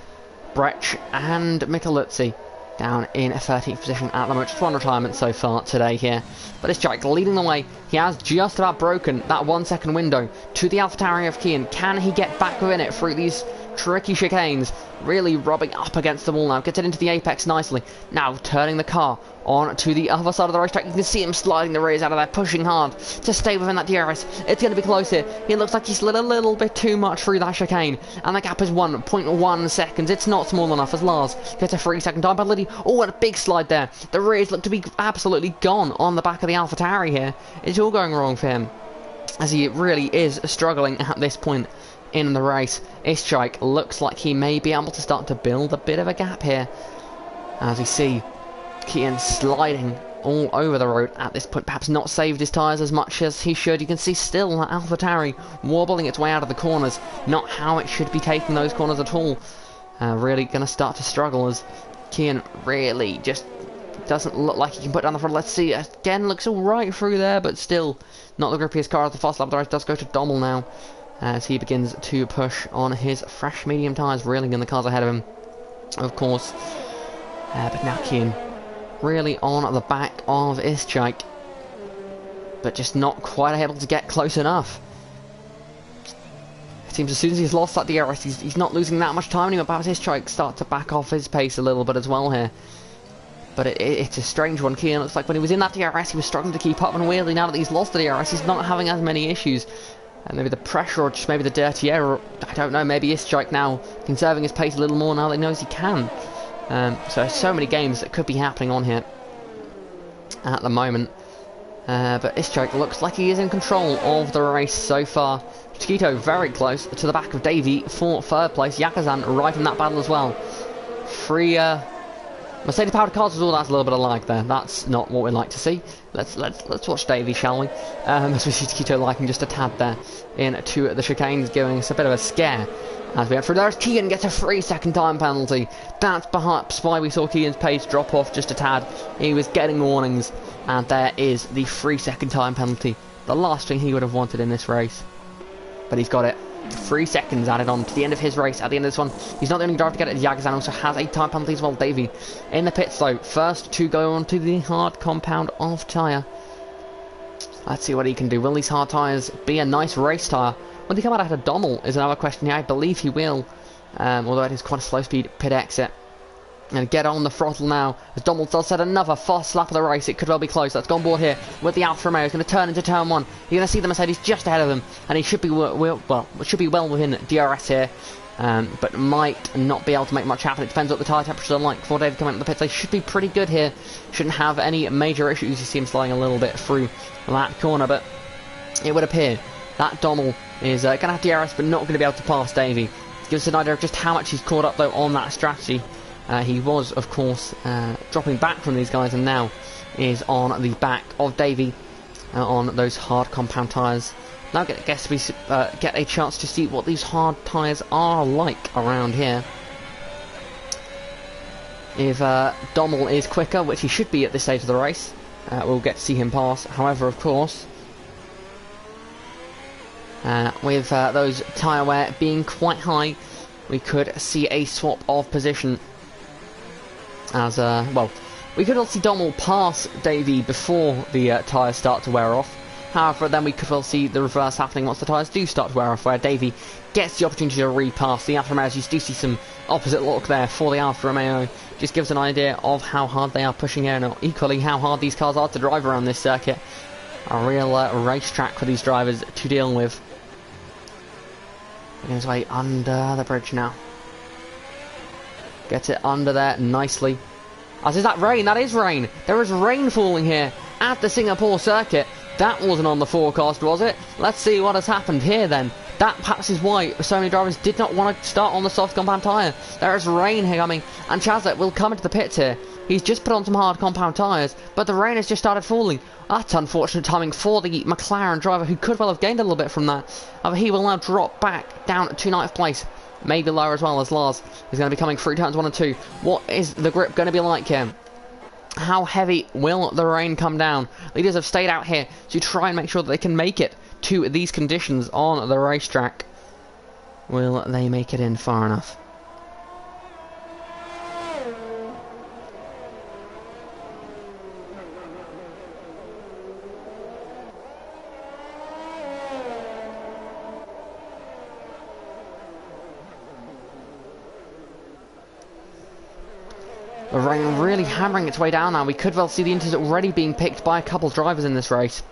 Brecht and Micheluzzi, down in 13th position at the moment. Just 1 retirement so far today here. But it's Jack leading the way. He has just about broken that 1-second window to the AlphaTauri of Kian. Can he get back within it through these tricky chicanes? Really rubbing up against the wall now. Gets it into the apex nicely. Now turning the car on to the other side of the racetrack. You can see him sliding the rears out of there, pushing hard to stay within that DRS. It's going to be close here. He looks like he slid a little bit too much through that chicane, and the gap is 1.1 seconds. It's not small enough, as Lars gets a 3-second time penalty. Oh, and a big slide there. The rears look to be absolutely gone on the back of the AlphaTauri here. It's all going wrong for him, as he really is struggling at this point in the race. Ischik looks like he may be able to start to build a bit of a gap here, as we see Kian sliding all over the road at this point. Perhaps not saved his tyres as much as he should. You can see still that AlphaTauri wobbling its way out of the corners. Not how it should be taking those corners at all. Really going to start to struggle, as Kian really just doesn't look like he can put down the front. Let's see, again, looks alright through there, but still not the grippiest car. The fast lap of the race does go to Dommel now, as he begins to push on his fresh medium tyres, reeling in the cars ahead of him, of course. But now Kian really on the back of Ischik, but just not quite able to get close enough. It seems as soon as he's lost that DRS, he's not losing that much time anymore. Perhaps Ischik start to back off his pace a little bit as well here. But it's a strange one. Keane looks like when he was in that DRS, he was struggling to keep up, and weirdly, now that he's lost the DRS, he's not having as many issues. And maybe the pressure, or just maybe the dirty air, or I don't know, maybe Istrik now conserving his pace a little more now that he knows he can. So many games that could be happening on here at the moment. But Istrik looks like he is in control of the race so far. Chiquito very close to the back of Davey for third place. Yakazan right in that battle as well. Free Mercedes powered cars as well. That's a little bit of lag there. That's not what we'd like to see. Let's watch Davey, shall we? As we see Chiquito liking just a tad there into the chicanes, giving us a bit of a scare as we head through. There's Keane, gets a 3-second time penalty. That's perhaps why we saw Keane's pace drop off just a tad. He was getting warnings, and there is the 3-second time penalty. The last thing he would have wanted in this race, but he's got it. 3 seconds added on to the end of his race. At the end of this one, he's not the only driver to get it. Yagazan also has a time penalty as well. Davey in the pits though, first to go on to the hard compound of tyre. Let's see what he can do. Will these hard tyres be a nice race tyre? Will he come out ahead of Dommel is another question here. I believe he will, although it is quite a slow speed pit exit. And get on the throttle now as Dommel does set another fast lap of the race. It could well be close. Let's go on board here with the Alfa Romeo. He's going to turn into turn 1. You're going to see the Mercedes just ahead of him, and he should be well within DRS here, but might not be able to make much happen. It depends what the tyre temperatures are like before David coming into the pits. They should be pretty good here. Shouldn't have any major issues. You see him sliding a little bit through that corner, but it would appear that Dommel is going to have DRS, but not going to be able to pass Davey. Gives us an idea of just how much he's caught up though on that strategy. He was, of course, dropping back from these guys, and now is on the back of Davey on those hard compound tyres. Now get a chance to see what these hard tyres are like around here. If Dommel is quicker, which he should be at this stage of the race, we'll get to see him pass. However, of course, with those tyre wear being quite high, we could see a swap of position. As we could also see Dommel pass Davey before the tyres start to wear off. However, then we could well see the reverse happening once the tyres do start to wear off, where Davey gets the opportunity to repass the Alfa Romeos. You do see some opposite look there for the Alfa Romeo. Just gives an idea of how hard they are pushing here, and equally how hard these cars are to drive around this circuit. A real racetrack for these drivers to deal with. Making his way under the bridge now. Gets it under there nicely. As is that rain? That is rain. There is rain falling here at the Singapore circuit. That wasn't on the forecast, was it? Let's see what has happened here then. That perhaps is why so many drivers did not want to start on the soft compound tyre. There is rain here coming, and Chazet will come into the pits here. He's just put on some hard compound tyres, but the rain has just started falling. That's unfortunate timing for the McLaren driver, who could well have gained a little bit from that. However, he will now drop back down to 9th place. Maybe lower as well, as Lars is going to be coming through turns 1 and 2. What is the grip going to be like here? How heavy will the rain come down? Leaders have stayed out here to try and make sure that they can make it to these conditions on the racetrack. Will they make it in far enough? The rain really hammering its way down now. We could well see the Inters already being picked by a couple of drivers in this race.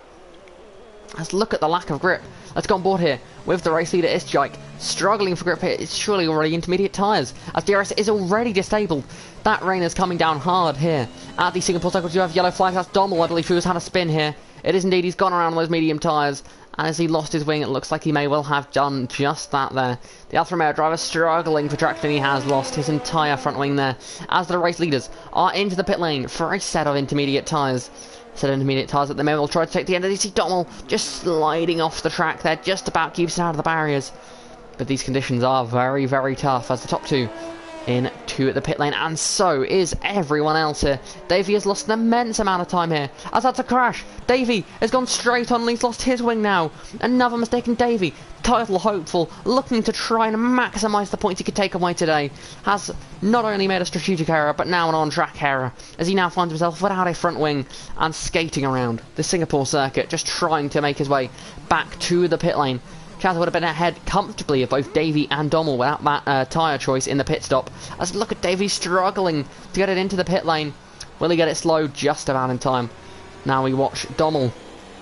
Let's look at the lack of grip. Let's go on board here with the race leader Istrik. Struggling for grip here. It's surely already intermediate tyres, as DRS is already disabled. That rain is coming down hard here at the Singapore circuit. You have yellow flags. That's Dommel, I believe, who has had a spin here. It is indeed. He's gone around those medium tyres. As he lost his wing, it looks like he may well have done just that there. The Alfa Romeo driver struggling for traction. He has lost his entire front wing there, as the race leaders are into the pit lane for a set of intermediate tyres. Set of intermediate tyres that they may well try to take the end of. You see Dommel just sliding off the track there, just about keeps it out of the barriers. But these conditions are very, very tough, as the top two into the pit lane, and so is everyone else here. Davey has lost an immense amount of time here, as that's a crash. Davey has gone straight on, and he's lost his wing now. Another mistake in Davey. Title hopeful, looking to try and maximise the points he could take away today, has not only made a strategic error, but now an on-track error, as he now finds himself without a front wing and skating around the Singapore circuit, just trying to make his way back to the pit lane. Chaz would have been ahead comfortably of both Davey and Dommel without that tyre choice in the pit stop. As look at Davey struggling to get it into the pit lane. Will he get it slowed just about in time? Now we watch Dommel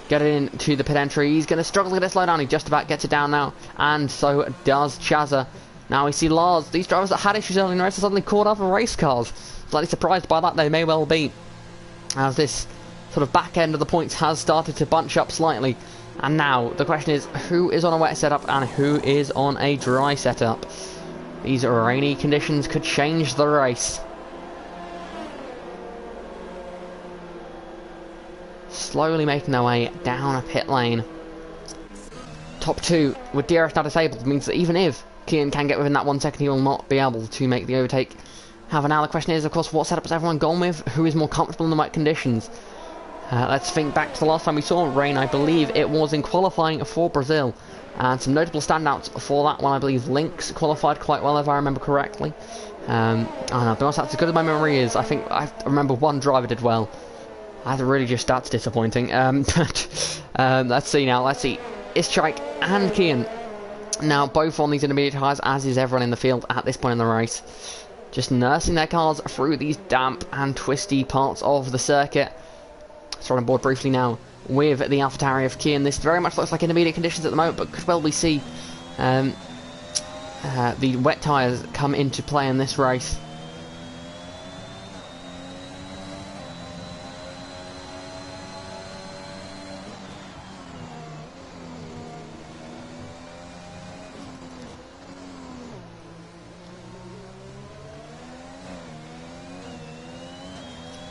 get it into the pit entry. He's going to struggle to get it slowed down. He just about gets it down now, and so does Chazza. Now we see Lars. These drivers that had issues early in the race are suddenly caught up in race cars. Slightly surprised by that, they may well be, as this sort of back end of the points has started to bunch up slightly. And now the question is, who is on a wet setup and who is on a dry setup? These rainy conditions could change the race. Slowly making their way down a pit lane. Top two with DRS now disabled means that even if Kian can get within that 1 second, he will not be able to make the overtake. However, now the question is, of course, what setup has everyone gone with? Who is more comfortable in the wet conditions? Let's think back to the last time we saw rain. I believe it was in qualifying for Brazil. And some notable standouts for that one. I believe Lynx qualified quite well, if I remember correctly. I don't know, but also, that's as good as my memory is. I think I remember one driver did well. Really just that's disappointing. But let's see now. Let's see. Ischik and Kian. Now both on these intermediate tyres, as is everyone in the field at this point in the race. Just nursing their cars through these damp and twisty parts of the circuit. Let's run on board briefly now with the AlphaTauri of Kian. This very much looks like intermediate conditions at the moment, but could well we see the wet tyres come into play in this race.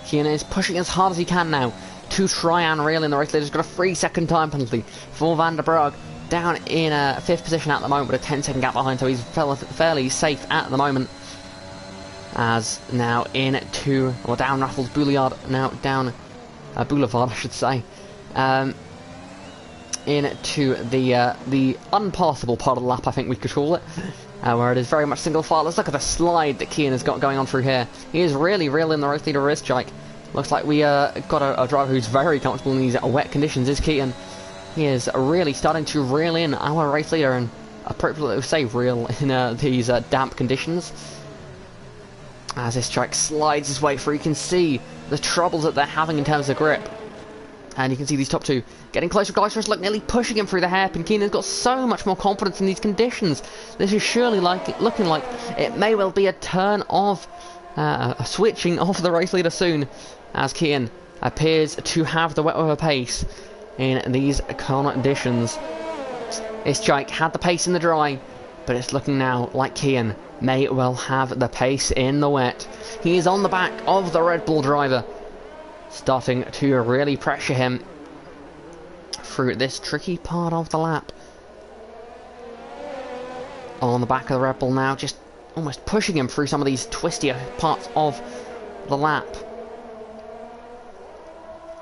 Kian is pushing as hard as he can now to try and reel in the race leader. He's got a 3-second time penalty for Van der Brugge, down in 5th position at the moment with a 10-second gap behind, so he's fairly safe at the moment. As now into, or down Raffles Boulevard, now down Boulevard I should say, into the unpassable part of the lap, I think we could call it. Where it is very much single file. Let's look at the slide that Kian has got going on through here. He is really reeling the race leader Ischik. Looks like we got a driver who's very comfortable in these wet conditions, is Kian. He is really starting to reel in our race leader, and appropriately to say reel in these damp conditions. As Ischik slides his way through, you can see the troubles that they're having in terms of grip. And you can see these top two getting closer. Glycerus look nearly pushing him through the hairpin. Keenan's got so much more confidence in these conditions. This is surely looking like it may well be a turn of a switching of the race leader soon, as Kian appears to have the wet weather pace in these conditions. Ischik had the pace in the dry, but it's looking now like Kian may well have the pace in the wet. He is on the back of the Red Bull driver, starting to really pressure him through this tricky part of the lap. On the back of the Red Bull now, just almost pushing him through some of these twistier parts of the lap.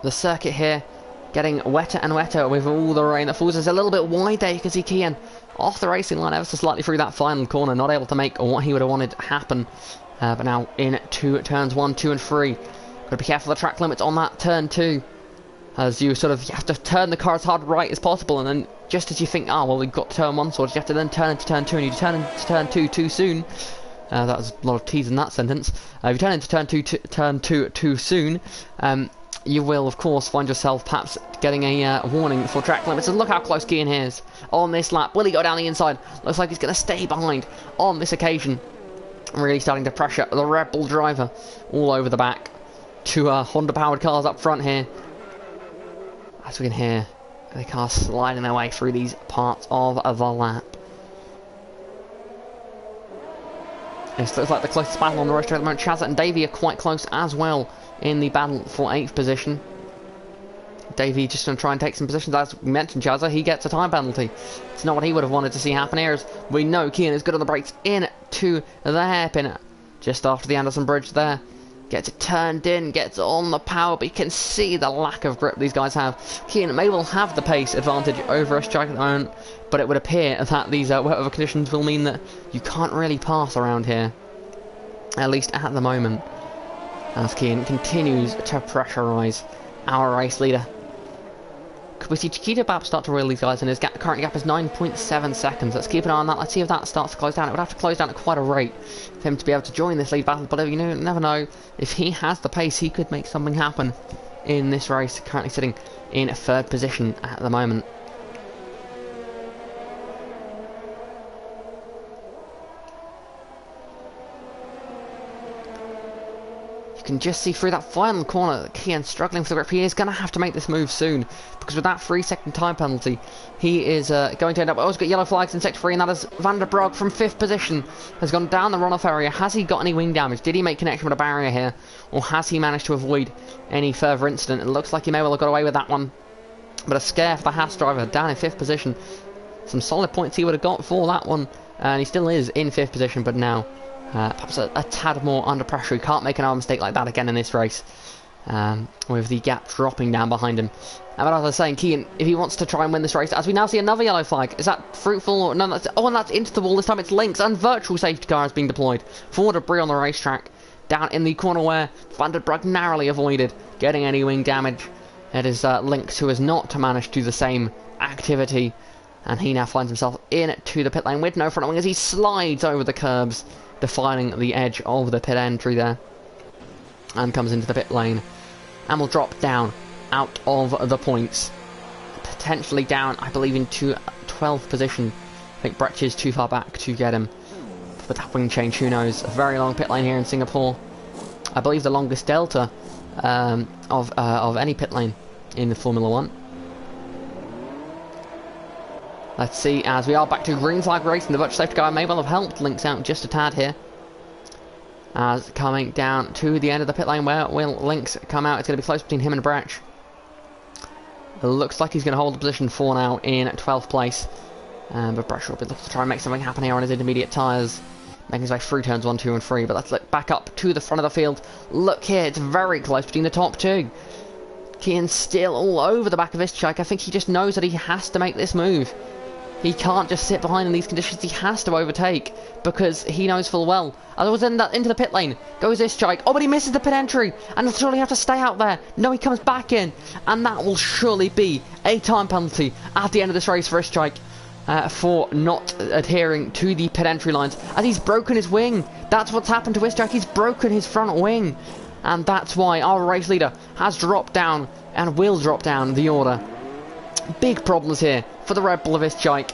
The circuit here getting wetter and wetter with all the rain that falls. It's a little bit wide there. You can see Kian off the racing line ever so slightly through that final corner, not able to make what he would have wanted to happen. But now into turns 1, 2 and 3. Got to be careful of the track limits on that turn 2, as you have to turn the car as hard right as possible, and then just as you think, oh well, we've got turn 1 sorted, you have to then turn into turn 2, and you turn into turn 2 too soon. That was a lot of T's in that sentence. If you turn into turn 2 too soon, you will of course find yourself perhaps getting a warning for track limits. And look how close Kian is on this lap. Will he go down the inside? Looks like he's going to stay behind on this occasion. Really starting to pressure the Red Bull driver all over the back. Two Honda powered cars up front here, as we can hear the cars sliding their way through these parts of the lap. This looks like the closest battle on the racetrack at the moment. Chazza and Davey are quite close as well in the battle for 8th position. Davey just going to try and take some positions. As we mentioned, Chazza, he gets a time penalty. It's not what he would have wanted to see happen here, as we know Kian is good on the brakes into the hairpin just after the Anderson Bridge there. Gets it turned in, gets on the power, but you can see the lack of grip these guys have. Kian may well have the pace advantage over Ischik at the moment, but it would appear that these wet weather conditions will mean that you can't really pass around here, at least at the moment, as Kian continues to pressurise our race leader. Could we see Chiquita Bab start to reel these guys in? His current gap is 9.7 seconds. Let's keep an eye on that. Let's see if that starts to close down. It would have to close down at quite a rate for him to be able to join this lead battle. But you never know. If he has the pace, he could make something happen in this race. Currently sitting in 3rd position at the moment. Can just see through that final corner that Kian struggling for the grip. He is going to have to make this move soon, because with that 3-second time penalty, he is going to end up. Oh, he's got yellow flags in sector 3, and that is Van der Brugge from 5th position has gone down the runoff area. Has he got any wing damage? Did he make connection with a barrier here, or has he managed to avoid any further incident? It looks like he may well have got away with that one, but a scare for the Haas driver down in 5th position. Some solid points he would have got for that one, and he still is in 5th position, but now perhaps a tad more under pressure. He can't make another mistake like that again in this race, with the gap dropping down behind him. But as I was saying, Kian, if he wants to try and win this race, as we now see another yellow flag, is that fruitful? Or, no, that's, oh, and that's into the wall. This time it's Lynx, and virtual safety car is being deployed for debris on the racetrack, down in the corner where Van der Brugge narrowly avoided getting any wing damage. It is Lynx who has not managed to do the same activity, and he now finds himself into the pit lane with no front wing as he slides over the curbs, defining the edge of the pit entry there, and comes into the pit lane and will drop down out of the points, potentially down, I believe, into 12th position. I think Brecht is too far back to get him for that wing change. Who knows? A very long pit lane here in Singapore. I believe the longest delta of any pit lane in the Formula 1. Let's see, as we are back to green flag racing, the virtual safety car may well have helped Lynx out just a tad here. As coming down to the end of the pit lane, where will Lynx come out? It's going to be close between him and Brecht. It looks like he's going to hold the position for now in 12th place. But Brecht will be looking to try and make something happen here on his intermediate tyres, making his way through turns 1, 2 and 3. But let's look back up to the front of the field. Look here, it's very close between the top two. Kian's still all over the back of Ishchak. I think he just knows that he has to make this move. He can't just sit behind in these conditions. He has to overtake, because he knows full well. Otherwise, into the pit lane goes Ishchak. Oh, but he misses the pit entry, and he'll surely have to stay out there. No, he comes back in, and that will surely be a time penalty at the end of this race for Ishchak for not adhering to the pit entry lines, as he's broken his wing. That's what's happened to Ishchak. He's broken his front wing, and that's why our race leader has dropped down and will drop down the order. Big problems here for the Red Bull of Ishchak,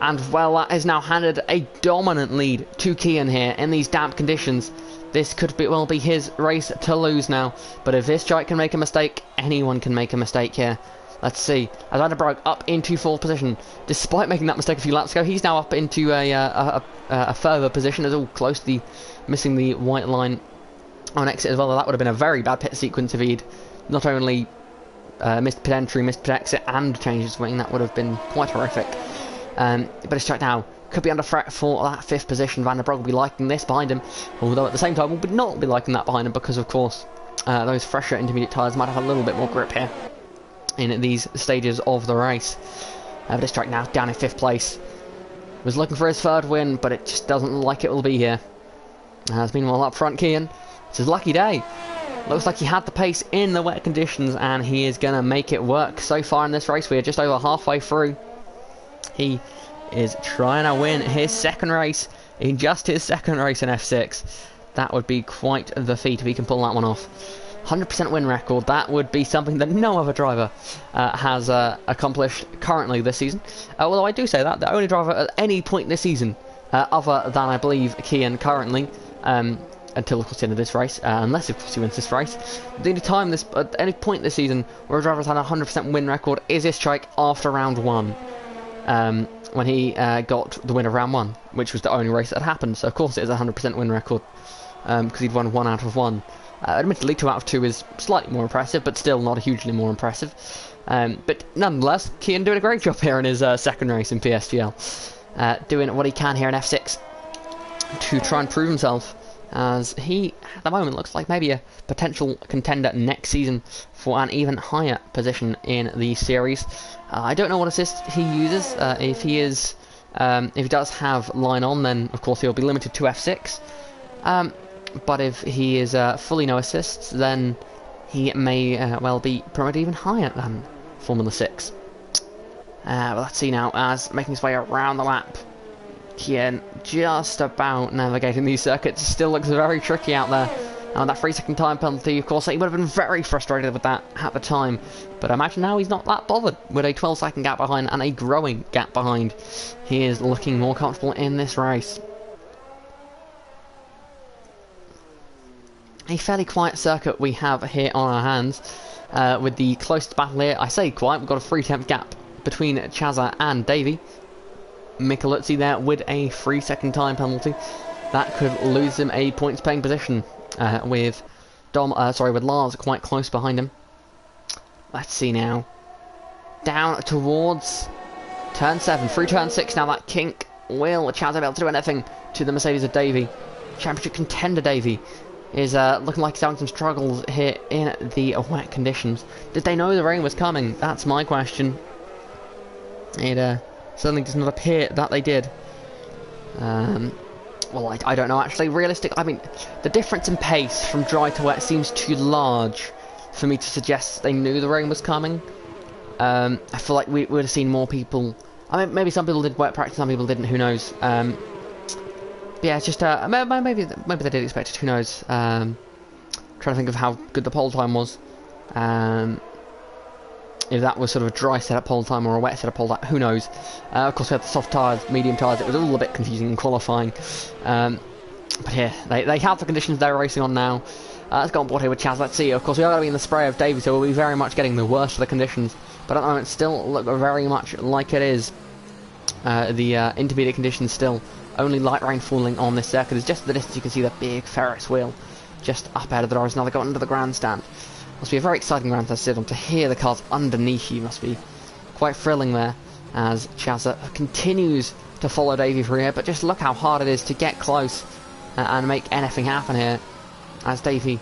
and well, that has now handed a dominant lead to Kian here in these damp conditions. This could well be his race to lose now, but if Ishchak can make a mistake, anyone can make a mistake here. Let's see, as Van der Brugge up into 4th position, despite making that mistake a few laps ago. He's now up into a further position, as all close to missing the white line on exit as well. That would have been a very bad pit sequence if he'd not only missed pit entry, missed pit exit, and changed his wing. That would have been quite horrific. But Ishchak now could be under threat for that 5th position. Van der Brugge will be liking this behind him, although at the same time will not be liking that behind him, because of course those fresher intermediate tyres might have a little bit more grip here in these stages of the race. But Ishchak now down in 5th place. Was looking for his 3rd win, but it just doesn't look like it will be here. As meanwhile up front, Kian, it's his lucky day. Looks like he had the pace in the wet conditions, and he is going to make it work. So far in this race, we are just over halfway through. He is trying to win his 2nd race, in just his 2nd race in F6. That would be quite the feat if he can pull that one off. 100% win record, that would be something that no other driver has accomplished currently this season. Although I do say that, the only driver at any point this season, other than I believe Kian currently, until of course the end of this race, unless of course he wins this race. The only time at any point this season where a driver has had a 100% win record is Ishchak after round 1, when he got the win of round 1, which was the only race that happened. So of course it is a 100% win record, because he'd won 1 out of 1. Admittedly 2 out of 2 is slightly more impressive, but still not hugely more impressive. But nonetheless, Kian doing a great job here in his 2nd race in PSGL, doing what he can here in F6 to try and prove himself, as he at the moment looks like maybe a potential contender next season for an even higher position in the series. I don't know what assist he uses. If he does have line on, then of course he'll be limited to F6. But if he is fully no assists, then he may well be promoted even higher than Formula 6. But let's see now, as making his way around the lap. Kian just about navigating these circuits. Still looks very tricky out there. And that 3-second time penalty, of course, he would have been very frustrated with that at the time. But imagine now he's not that bothered with a 12-second gap behind and a growing gap behind. He is looking more comfortable in this race. A fairly quiet circuit we have here on our hands. With the closest battle here, I say quiet, we've got a 3-tenth gap between Chazza and Davey. Micheluzzi there with a 3-second time penalty. That could lose him a points paying position. With Lars quite close behind him. Let's see now. Down towards turn 7, through turn 6 now. That kink. Will Chazza be able to do anything to the Mercedes of Davey? Championship contender Davey is looking like he's having some struggles here in the wet conditions. Did they know the rain was coming? That's my question. It certainly does not appear that they did. Well, I don't know, actually. I mean, the difference in pace from dry to wet seems too large for me to suggest they knew the rain was coming. I feel like we would have seen more people. I mean, maybe some people did wet practice, some people didn't, who knows. But yeah, it's just, maybe they did expect it, who knows. Trying to think of how good the pole time was. If that was sort of a dry setup pole time or a wet setup pole time, who knows. Of course we had the soft tyres, medium tyres, it was a little bit confusing in qualifying. But yeah, they have the conditions they're racing on now. Let's go on board here with Chaz, let's see. Of course we are going to be in the spray of Davey, so we'll be very much getting the worst of the conditions. But at the moment still look very much like it is. The intermediate conditions still, only light rain falling on this circuit. It's just at the distance you can see the big Ferris wheel just up out of the doors. Now they've got into the grandstand. Must be a very exciting ground to sit on. To hear the cars underneath you must be quite thrilling there, as Chazza continues to follow Davey through here. But just look how hard it is to get close and make anything happen here, as Davey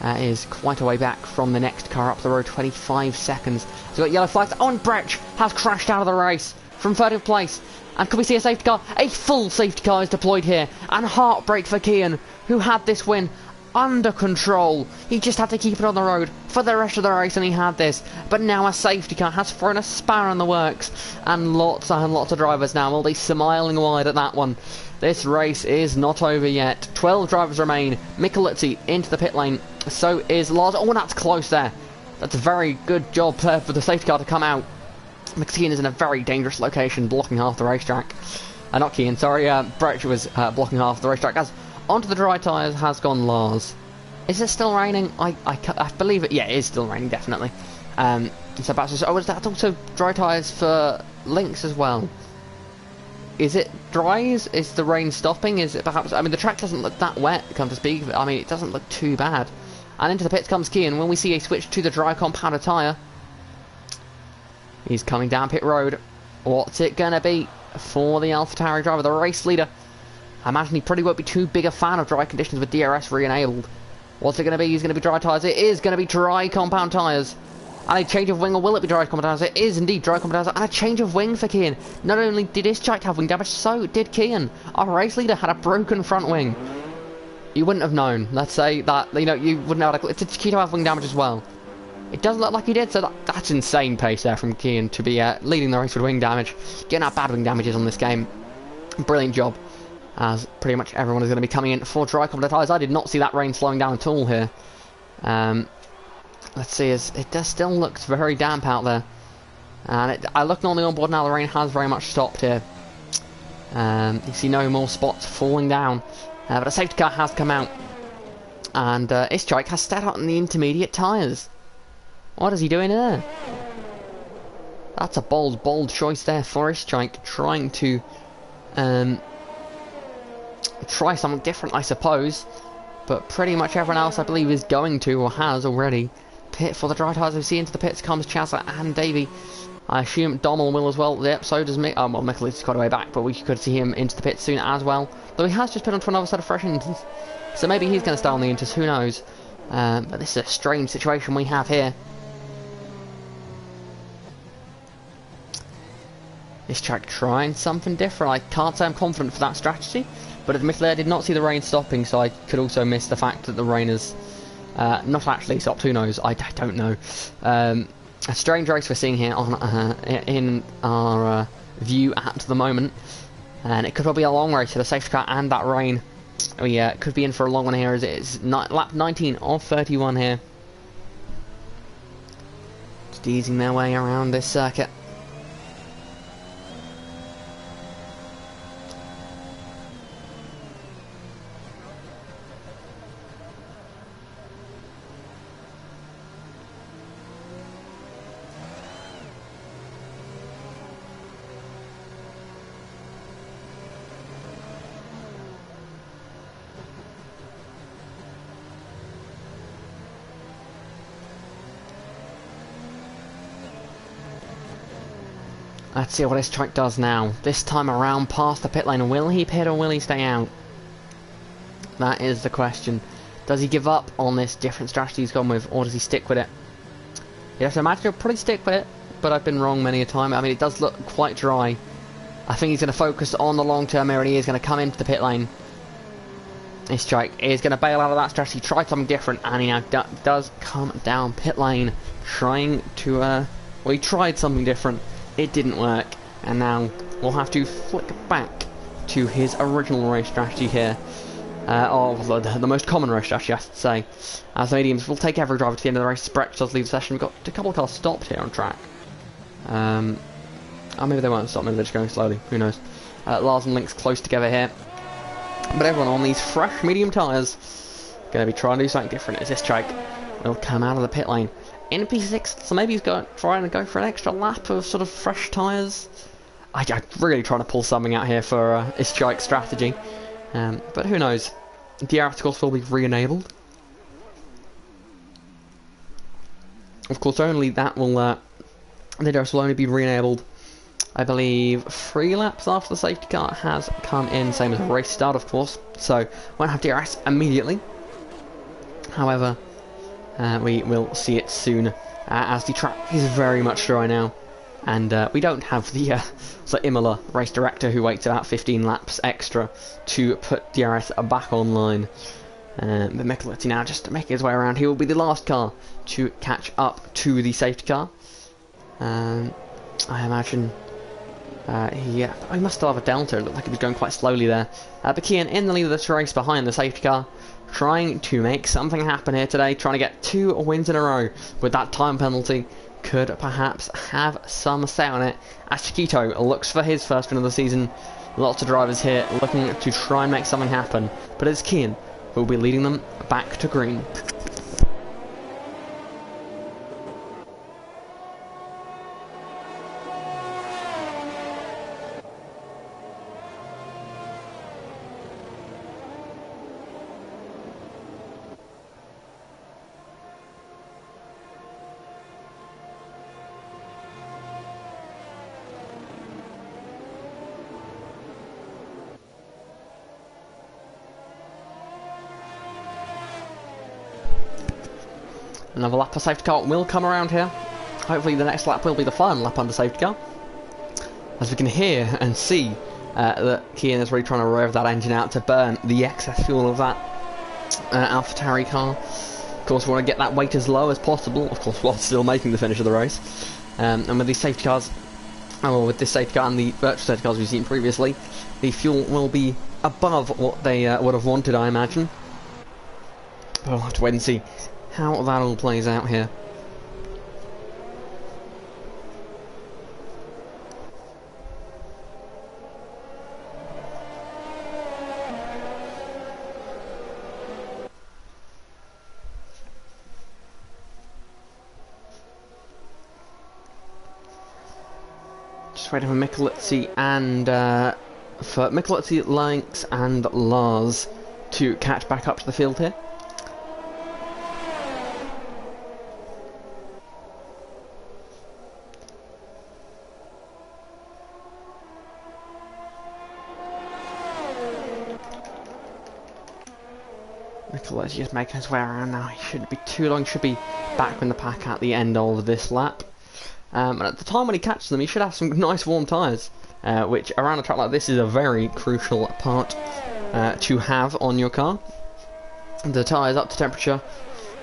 is quite a way back from the next car up the road, 25 seconds. So we've got yellow flags. Oh, and Brecht has crashed out of the race from 30th place. And could we see a safety car? A full safety car is deployed here. And heartbreak for Kian, who had this win under control. He just had to keep it on the road for the rest of the race, and he had this. But now a safety car has thrown a spanner in the works, and lots of drivers now will be smiling wide at that one. This race is not over yet. 12 drivers remain. Micheluzzi into the pit lane. So is Lars. Oh, that's close there. That's a very good job there for the safety car to come out. McKean is in a very dangerous location, blocking half the racetrack. Not Kean, sorry. Brecht was blocking half the racetrack. As onto the dry tyres has gone Lars. Is it still raining? I believe it. Yeah, it is still raining, definitely. So that's also dry tyres for Lynx as well. Is it dry? Is the rain stopping? Is it perhaps? I mean, the track doesn't look that wet, come to speak of it. I mean, it doesn't look too bad. And into the pits comes Kean when we see a switch to the dry compounded tyre. He's coming down pit road. What's it gonna be for the AlphaTauri driver, the race leader? I imagine he probably won't be too big a fan of dry conditions with DRS re-enabled. What's it going to be? He's going to be dry tyres. It is going to be dry compound tyres. And a change of wing, or will it be dry compound tyres? It is indeed dry compound tyres. And a change of wing for Kian. Not only did his Ischak have wing damage, so did Kian. Our race leader had a broken front wing. You wouldn't have known. Let's say that, you know, you wouldn't have had a... Did Chiquito have wing damage as well? It does look like he did, so that's insane pace there from Kian to be leading the race with wing damage. Getting out bad wing damages on this game. Brilliant job. As pretty much everyone is going to be coming in for dry compound tyres. I did not see that rain slowing down at all here. Let's see, it does still looks very damp out there. And I look normally on board now, the rain has very much stopped here. You see no more spots falling down. But a safety car has come out. And Ischak has stayed out on the intermediate tyres. What is he doing there? That's a bold choice there for Ischak, trying to try something different, I suppose. But pretty much everyone else, I believe, is going to, or has already, pit for the dry tyres. We see into the pits comes Chazza and Davey. I assume Dommel will as well. Yep, so does Mick. Oh, well, Michaelis got away back, but we could see him into the pits soon as well. Though he has just put onto another set of fresh engines. So maybe he's going to stay on the inters, who knows. But this is a strange situation we have here. This track trying something different. I can't say I'm confident for that strategy. But admittedly, I did not see the rain stopping, so I could also miss the fact that the rain has not actually stopped. Who knows? I don't know. a strange race we're seeing here on in our view at the moment, and it could well be a long race for the safety car and that rain. We could be in for a long one here, as it is lap 19 of 31 here. Just easing their way around this circuit. Let's see what this truck does now. This time around past the pit lane. Will he pit or will he stay out? That is the question. Does he give up on this different strategy he's gone with, or does he stick with it? You have to imagine he'll probably stick with it, but I've been wrong many a time. I mean, it does look quite dry. I think he's going to focus on the long term here, and he is going to come into the pit lane. This strike is going to bail out of that strategy, try something different, and he now does come down pit lane, trying to, well, he tried something different. It didn't work, and now we'll have to flick back to his original race strategy here. Of the most common race strategy, I should say. As the mediums will take every driver to the end of the race. Brett does leave the session. We've got a couple of cars stopped here on track. Oh, maybe they won't stop, maybe they're just going slowly. Who knows? Lars and Link's close together here. But everyone on these fresh medium tyres going to be trying to do something different as this trike will come out of the pit lane in P6, so maybe he's trying to go for an extra lap of sort of fresh tyres. I'm really trying to pull something out here for his strike strategy, but who knows. DRS, of course, will be re-enabled. Of course, only that will the DRS will only be re-enabled, I believe, 3 laps after the safety car has come in, same as a race start, of course, so won't have DRS immediately. However, we will see it soon, as the track is very much dry now, and we don't have the Imola race director who waits about 15 laps extra to put DRS back online. But Michelotti now just making his way around. He will be the last car to catch up to the safety car. I imagine he must still have a delta. It looked like he was going quite slowly there. But Kian in the lead of this race behind the safety car, trying to make something happen here today, trying to get 2 wins in a row with that time penalty. Could perhaps have some say on it, as Chiquito looks for his first win of the season. Lots of drivers here looking to try and make something happen, but it's Kian who will be leading them back to green. Another lap of safety car will come around here. Hopefully the next lap will be the final lap under safety car. As we can hear and see that Kian is really trying to rev that engine out to burn the excess fuel of that AlphaTauri car. Of course, we want to get that weight as low as possible, of course, while still making the finish of the race. And with these safety cars, well, with this safety car and the virtual safety cars we've seen previously, the fuel will be above what they would have wanted, I imagine. But we'll have to wait and see how that all plays out here. Just waiting for Michelotti and for Michelotti, Lynx and Lars to catch back up to the field here. Michelotti just making his way around now. He shouldn't be too long, should be back in the pack at the end of this lap. And at the time when he catches them, he should have some nice warm tyres, which around a track like this is a very crucial part to have on your car. The tyres up to temperature,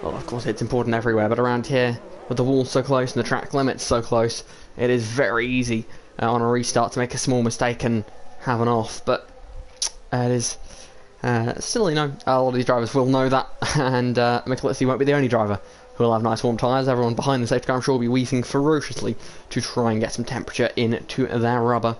well, of course it's important everywhere, but around here with the wall so close and the track limits so close, it is very easy on a restart to make a small mistake and have an off. But it is still, you know, a lot of these drivers will know that, and Michelizzi won't be the only driver who will have nice warm tyres. Everyone behind the safety car, I'm sure, will be weaving ferociously to try and get some temperature into their rubber.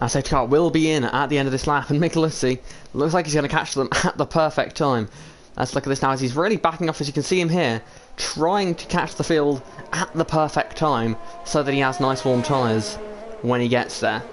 Our safety car will be in at the end of this lap, and Michelizzi looks like he's going to catch them at the perfect time. Let's look at this now as he's really backing off, as you can see him here, trying to catch the field at the perfect time so that he has nice warm tyres when he gets there.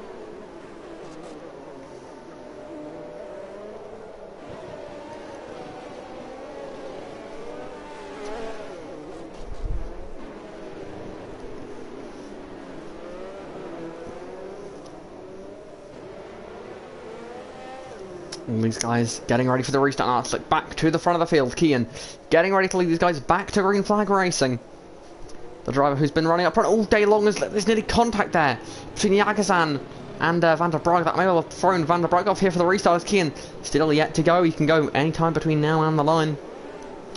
All these guys getting ready for the restart. Now let's look back to the front of the field. Kian getting ready to lead these guys back to green flag racing. The driver who's been running up front all day long, there's nearly contact there between Jagazan and Van der Brugge. That may well have thrown Van der Brugge off here for the restart. As Kian still yet to go. He can go anytime between now and the line.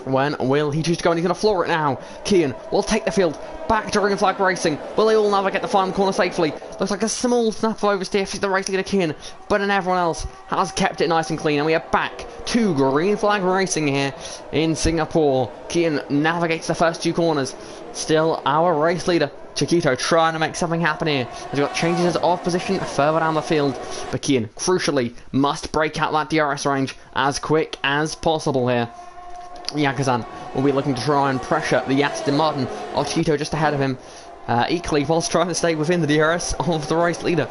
When will he choose to go? And he's going to floor it now. Kian will take the field back to green flag racing. Will they all navigate the final corner safely? Looks like a small snap of oversteer for the race leader Kian, but then everyone else has kept it nice and clean, and we are back to green flag racing here in Singapore. Kian navigates the first two corners. Still our race leader Chiquito trying to make something happen here. He's got changes of position further down the field, but Kian crucially must break out that DRS range as quick as possible here. Jagazan will be looking to try and pressure the Aston Martin of Chiquito just ahead of him, equally whilst trying to stay within the DRS of the race leader.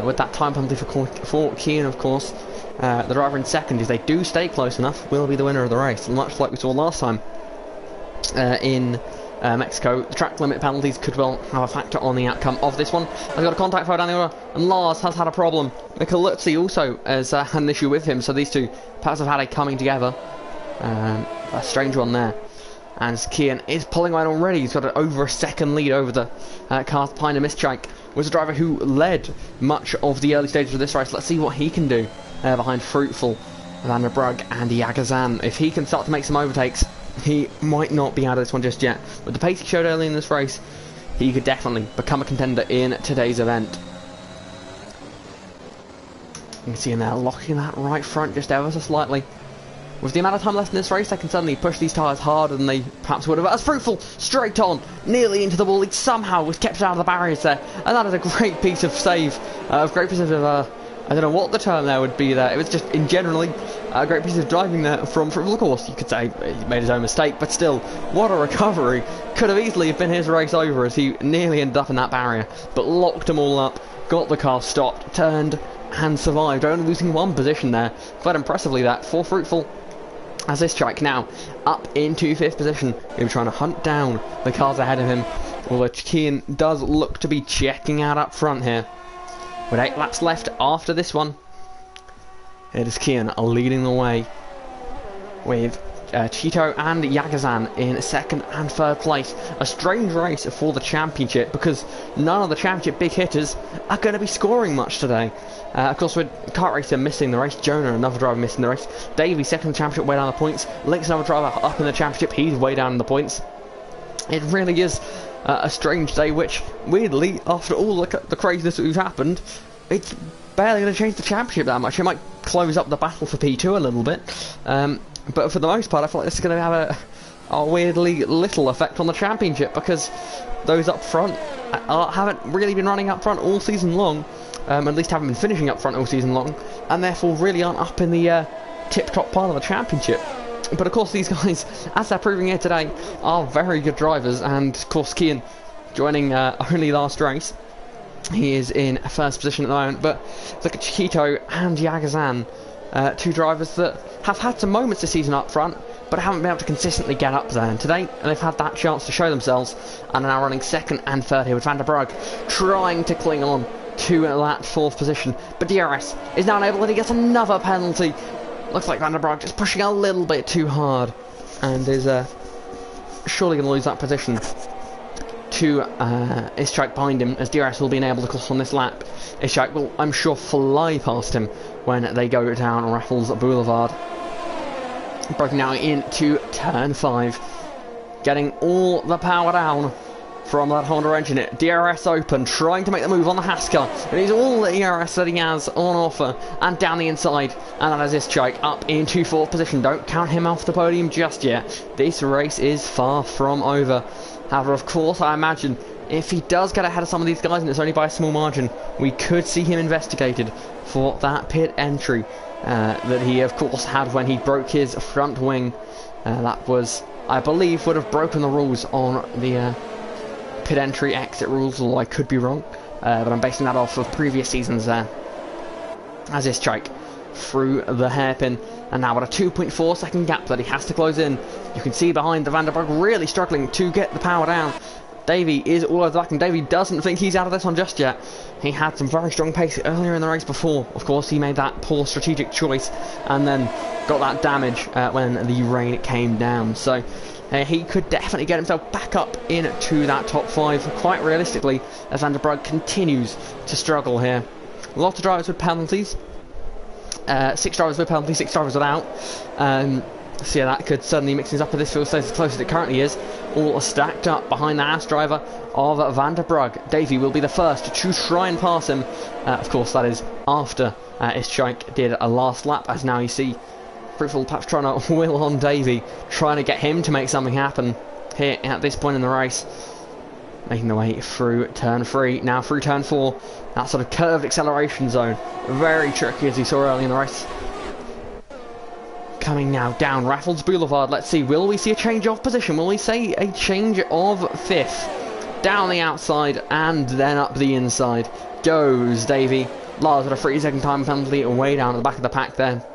With that time penalty for Kian, of course, the driver in second, if they do stay close enough, will be the winner of the race. Much like we saw last time in Mexico, the track limit penalties could well have a factor on the outcome of this one. I've got a contact fire down the order, and Lars has had a problem. Michelizzi also has had an issue with him, so these two perhaps have had a coming together. A strange one there. And Kian is pulling on already. He's got over a second lead over the cars behind him. Mischak was a driver who led much of the early stages of this race. Let's see what he can do behind Fruitful, Van der Brugge and Jagazan. If he can start to make some overtakes, he might not be out of this one just yet. With the pace he showed early in this race, he could definitely become a contender in today's event. You can see him there locking that right front just ever so slightly. With the amount of time left in this race, they can suddenly push these tyres harder than they perhaps would have. As Fruitful, straight on, nearly into the wall. He somehow was kept out of the barriers there. And that is a great piece of save. A great piece of, I don't know what the term there would be there. It was just, in generally, a great piece of driving there from Fruitful. Of course, you could say he made his own mistake, but still, what a recovery. Could have easily been his race over as he nearly ended up in that barrier. But locked them all up, got the car stopped, turned, and survived. Only losing one position there. Quite impressively that for Fruitful. As this track now up into 5th position, he'll be trying to hunt down the cars ahead of him, although Kian does look to be checking out up front here. With 8 laps left after this one, it is Kian leading the way with Chiquito and Jagazan in 2nd and 3rd place. A strange race for the championship because none of the championship big hitters are going to be scoring much today. Of course, with Kart Racer missing the race, Jonah, another driver, missing the race. Davey, 2nd in the championship, way down the points. Link's another driver up in the championship, he's way down in the points. It really is a strange day, which, weirdly, after all the craziness that we've happened, it's barely going to change the championship that much. It might close up the battle for P2 a little bit. But for the most part, I feel like this is going to have a weirdly little effect on the championship because those up front haven't really been running up front all season long, at least haven't been finishing up front all season long, and therefore really aren't up in the tip-top part of the championship. But of course these guys, as they're proving here today, are very good drivers, and of course Kian joining only last race. He is in 1st position at the moment, but look at Chiquito and Jagazan, two drivers that have had some moments this season up front, but haven't been able to consistently get up there. And today, they've had that chance to show themselves, and are now running 2nd and 3rd here with Van der Brugge trying to cling on to that 4th position. But DRS is now unable, and he gets another penalty. Looks like Van der Brugge just pushing a little bit too hard, and is surely going to lose that position to Ishak behind him, as DRS will be enabled to cross on this lap. Ishak will, I'm sure, fly past him when they go down Raffles Boulevard. Broken now into turn 5. Getting all the power down from that Honda engine. DRS open, trying to make the move on the Haskell. It is all the ERS that he has on offer, and down the inside, and that is this Chike up into 4th position. Don't count him off the podium just yet. This race is far from over. However, of course, I imagine if he does get ahead of some of these guys, and it's only by a small margin, we could see him investigated for that pit entry that he, of course, had when he broke his front wing. That was, I believe, would have broken the rules on the pit entry exit rules, although I could be wrong, but I'm basing that off of previous seasons there. As this Chike through the hairpin, and now at a 2.4 second gap that he has to close in. You can see behind the Vanderberg really struggling to get the power down. Davey is all over the back, and Davey doesn't think he's out of this one just yet. He had some very strong pace earlier in the race before. Of course, he made that poor strategic choice and then got that damage when the rain came down. So he could definitely get himself back up into that top 5 quite realistically, as Vanderberg continues to struggle here. A lot of drivers with penalties. 6 drivers with penalties, 6 drivers without. So yeah, that could suddenly mix things up if this field stays as close as it currently is. All stacked up behind the Haas driver of Vanderbrug. Davey will be the first to try and pass him. Of course, that is after Ischike did a last lap, as now you see Fruitful perhaps trying to will on Davey, trying to get him to make something happen here at this point in the race. Making the way through turn 3, now through turn 4. That sort of curved acceleration zone. Very tricky, as you saw early in the race. Coming now down Raffles Boulevard. Let's see, will we see a change of position? Will we see a change of 5th? Down the outside and then up the inside goes Davey. Lars with a 3-second time penalty way down at the back of the pack there.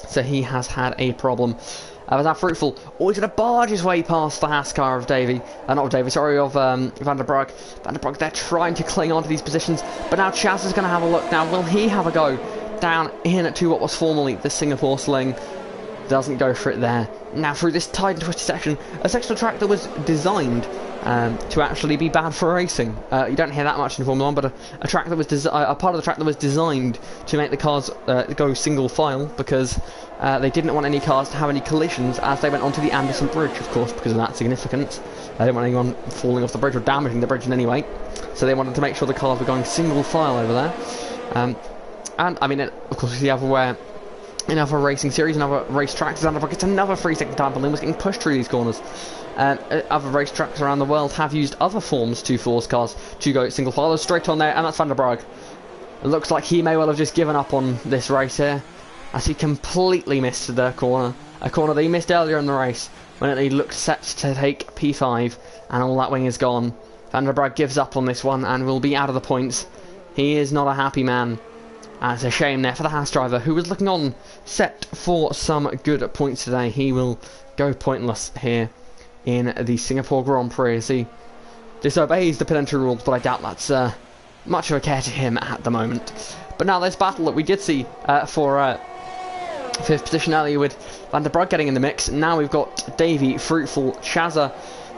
So he has had a problem. Was that Fruitful? Oh, he's going to barge his way past the Haas car of Davey. Not of Davey, sorry, of Vanderbrug. Vanderbrug, they're trying to cling on to these positions. But now Chaz is going to have a look. Now, will he have a go down in to what was formerly the Singapore Sling? Doesn't go for it there. Now through this tight and twisty section, a section of track that was designed to actually be bad for racing. You don't hear that much in Formula 1, but a track that was a part of the track that was designed to make the cars go single file, because they didn't want any cars to have any collisions as they went onto the Anderson Bridge, of course, because of that significance. They didn't want anyone falling off the bridge or damaging the bridge in any way, so they wanted to make sure the cars were going single file over there. And I mean, of course, you see everywhere in other racing series and other race tracks, it's another 3-second time penalty was getting pushed through these corners. Other race tracks around the world have used other forms to force cars to go single file. Straight on there, and that's Vanderbrug. It looks like he may well have just given up on this race here, as he completely missed the corner. A corner that he missed earlier in the race when he looked set to take P5, and all that wing is gone. Vanderbrug gives up on this one and will be out of the points. He is not a happy man. It's a shame there for the Haas driver, who was looking on set for some good points today. He will go pointless here in the Singapore Grand Prix as he disobeys the pit entry rules, but I doubt that's much of a care to him at the moment. But now this battle that we did see for 5th position earlier with Vanderbrug getting in the mix. Now we've got Davey, Fruitful, Chazza,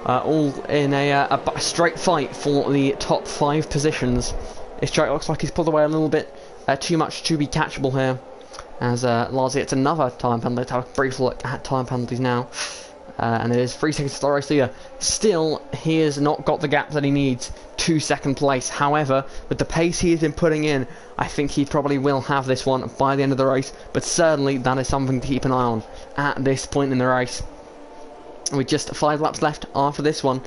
all in a straight fight for the top 5 positions. This track looks like he's pulled away a little bit too much to be catchable here, as Lars gets another time penalty. Let's have a brief look at time penalties now, and it is 3 seconds to the race leader. Still, he has not got the gap that he needs to 2nd place. However, with the pace he has been putting in, I think he probably will have this one by the end of the race, but certainly that is something to keep an eye on at this point in the race. With just 5 laps left after this one,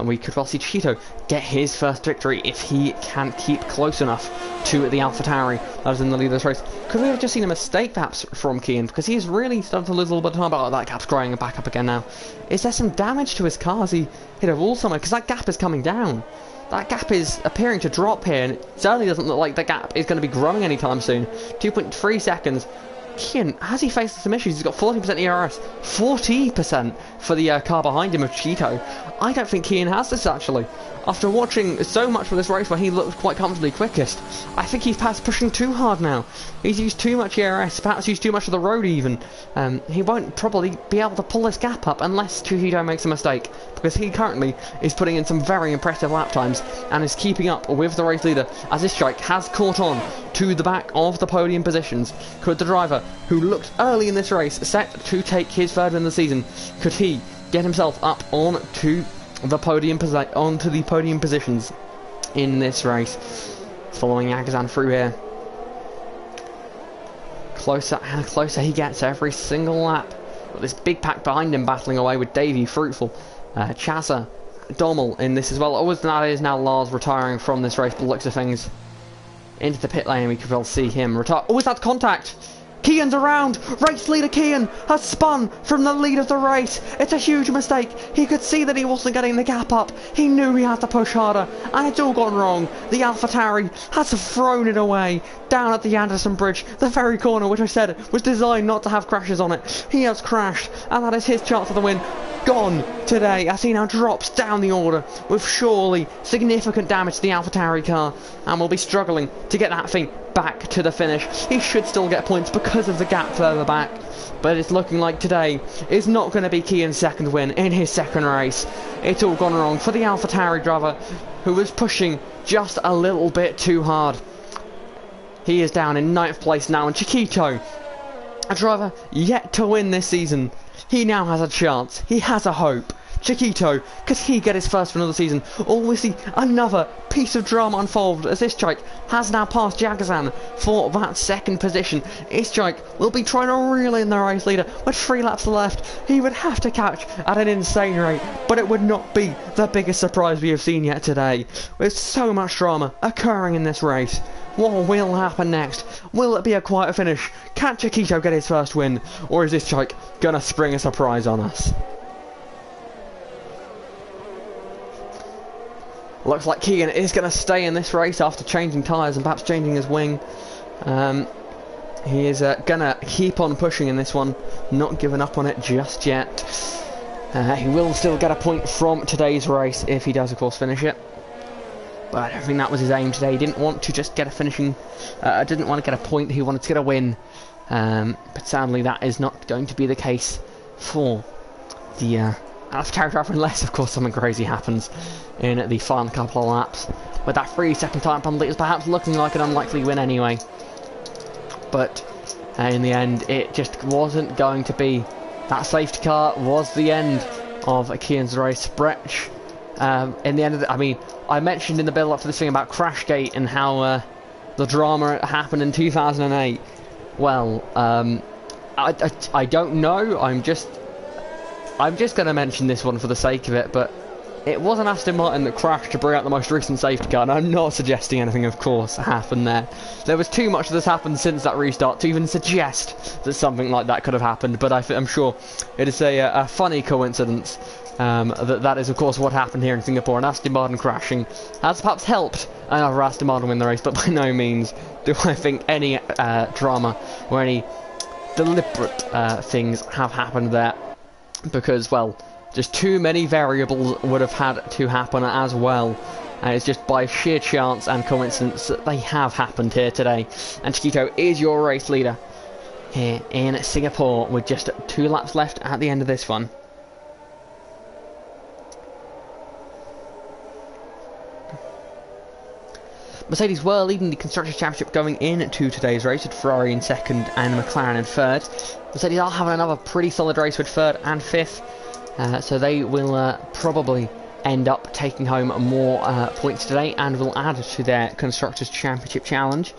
we could well see Cheeto get his first victory if he can keep close enough to the AlphaTauri that was in the lead of this race. Could we have just seen a mistake perhaps from Keane, because he's really starting to lose a little bit of time. But that gap's growing and back up again now. Is there some damage to his car? Has he hit a wall somewhere? Because that gap is coming down. That gap is appearing to drop here, and it certainly doesn't look like the gap is going to be growing anytime soon. 2.3 seconds. Kian, has he faced some issues? He's got 40% ERS, 40% for the car behind him of Cheeto. I don't think Kian has this actually. After watching so much for this race where he looked quite comfortably quickest, I think he's perhaps pushing too hard now. He's used too much ERS, perhaps used too much of the road even. He won't probably be able to pull this gap up unless Cheeto makes a mistake, because he currently is putting in some very impressive lap times and is keeping up with the race leader, as this Ischike has caught on to the back of the podium positions. Could the driver who looked early in this race set to take his third win of the season. Could he get himself up onto the podium positions in this race? Following Agazan through here. Closer and closer he gets every single lap. Got this big pack behind him battling away with Davey, Fruitful, Chazza, Dommel in this as well. Always that is now Lars retiring from this race, but looks of things. Into the pit lane, we can well see him retire. Oh, is that contact? Kian's around! Race leader Kian has spun from the lead of the race. It's a huge mistake. He could see that he wasn't getting the gap up. He knew he had to push harder, and it's all gone wrong. The AlphaTauri has thrown it away down at the Anderson Bridge, the very corner which I said was designed not to have crashes on it. He has crashed, and that is his chance of the win. Gone today as he now drops down the order with surely significant damage to the AlphaTauri car, and will be struggling to get that thing back to the finish. He should still get points because of the gap further back, but it's looking like today is not going to be Kian's second win in his second race. It's all gone wrong for the AlphaTauri driver, who was pushing just a little bit too hard. He is down in 9th place now, and Chiquito, a driver yet to win this season, he now has a chance. He has a hope. Chiquito, could he get his first win of the season? Or will we see another piece of drama unfold as Ischik has now passed Jagazan for that second position? Ischik will be trying to reel in the race leader with 3 laps left. He would have to catch at an insane rate, but it would not be the biggest surprise we have seen yet today. With so much drama occurring in this race. What will happen next? Will it be a quieter finish? Can Chiquito get his first win? Or is Ischik gonna spring a surprise on us? Looks like Keegan is going to stay in this race after changing tyres and perhaps changing his wing. He is going to keep on pushing in this one, not giving up on it just yet. He will still get a point from today's race if he does, of course, finish it. But I don't think that was his aim today. He didn't want to just get a finishing... didn't want to get a point, he wanted to get a win. But sadly that is not going to be the case for the... AlphaTauri driver, unless of course something crazy happens in the final couple of laps, with that 3-second time penalty is perhaps looking like an unlikely win anyway. But in the end it just wasn't going to be. That safety car was the end of Kian's race. Brecht in the end of the, I mean, I mentioned in the build up to this thing about Crashgate and how the drama happened in 2008. Well, I don't know, I'm just going to mention this one for the sake of it, but it was an Aston Martin that crashed to bring out the most recent safety car, and I'm not suggesting anything, of course, happened there. There was too much that's happened since that restart to even suggest that something like that could have happened, but I'm sure it is a funny coincidence that is, of course, what happened here in Singapore. An Aston Martin crashing has perhaps helped another Aston Martin win the race, but by no means do I think any drama or any deliberate things have happened there. Because, well, just too many variables would have had to happen as well. And it's just by sheer chance and coincidence that they have happened here today. And Chiquito is your race leader here in Singapore with just 2 laps left at the end of this one. Mercedes were leading the Constructors' Championship going into today's race, with Ferrari in second and McLaren in third. Mercedes are having another pretty solid race with third and fifth, so they will probably end up taking home more points today and will add to their Constructors' Championship challenge.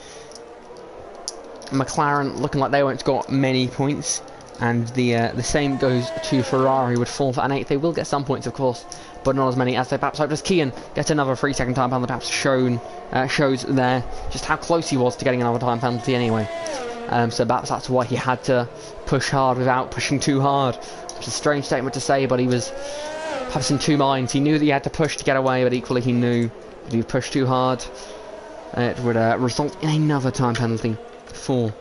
McLaren looking like they won't score many points, and the same goes to Ferrari with 4th and 8th. They will get some points, of course, but not as many as they perhaps hoped. As Kian gets another 3-second time penalty, perhaps shows there just how close he was to getting another time penalty anyway. So perhaps that's why he had to push hard without pushing too hard, which is a strange statement to say, but he was perhaps in two minds. He knew that he had to push to get away, but equally he knew that if he pushed too hard, it would result in another time penalty for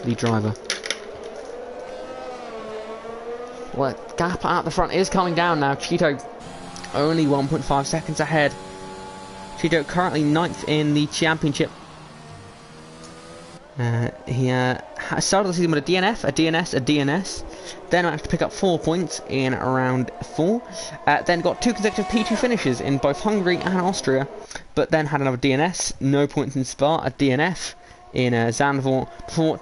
the driver. Well, gap at the front is coming down now. Cheeto only 1.5 seconds ahead. Cheeto currently 9th in the championship. He started the season with a DNF, a DNS, a DNS. Then managed to pick up 4 points in round 4. Then got 2 consecutive P2 finishes in both Hungary and Austria. But then had another DNS, no points in Spa, a DNF, in Zandvoort before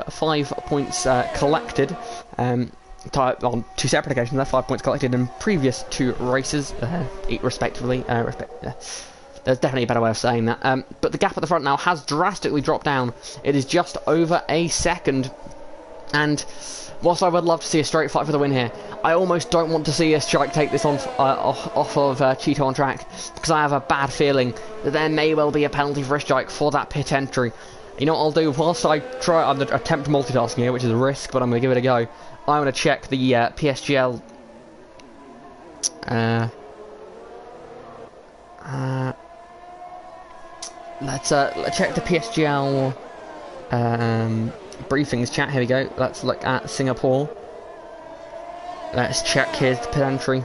5 points collected. On 2 separate occasions, there 5 points collected in previous 2 races, respectively. There's definitely a better way of saying that. But the gap at the front now has drastically dropped down. It is just over a second. And whilst I would love to see a straight fight for the win here, I almost don't want to see a strike take this on off of Cheeto on track, because I have a bad feeling that there may well be a penalty for a strike for that pit entry. You know what I'll do? Whilst I try, I'm going to attempt multitasking here, which is a risk, but I'm going to give it a go. I'm going to check the PSGL. Let's check the PSGL briefings chat. Here we go. Let's look at Singapore. Let's check his pit entry.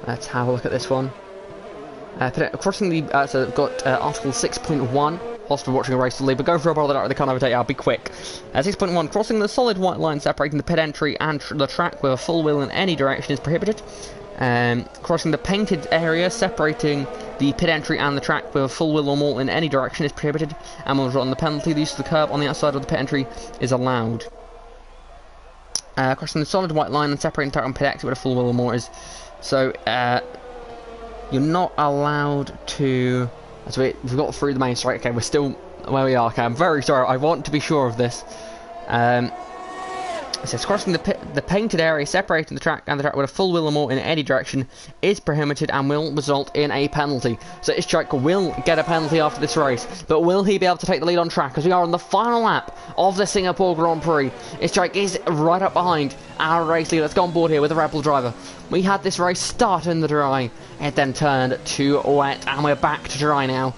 Let's have a look at this one. Crossing the so we've got Article 6.1. Whilst we're watching a race to lead, but go for a ball that they can't overtake. I'll be quick. 6.1, crossing the solid white line separating the pit entry and the track with a full wheel in any direction is prohibited. Crossing the painted area separating the pit entry and the track with a full wheel or more in any direction is prohibited. And on the penalty, the use of the curb on the outside of the pit entry is allowed. Crossing the solid white line and separating the track and pit exit with a full wheel or more is... So, you're not allowed to... So we've got through the main straight. Okay, we're still where we are. Okay, I'm very sorry. I want to be sure of this. It says crossing the painted area separating the track and the track with a full wheel or more in any direction is prohibited and will result in a penalty. So Ishchak will get a penalty after this race, but will he be able to take the lead on track? As we are on the final lap of the Singapore Grand Prix, Ishchak is right up behind our race leader. Let's go on board here with the Red Bull driver. We had this race start in the dry, it then turned to wet, and we're back to dry now.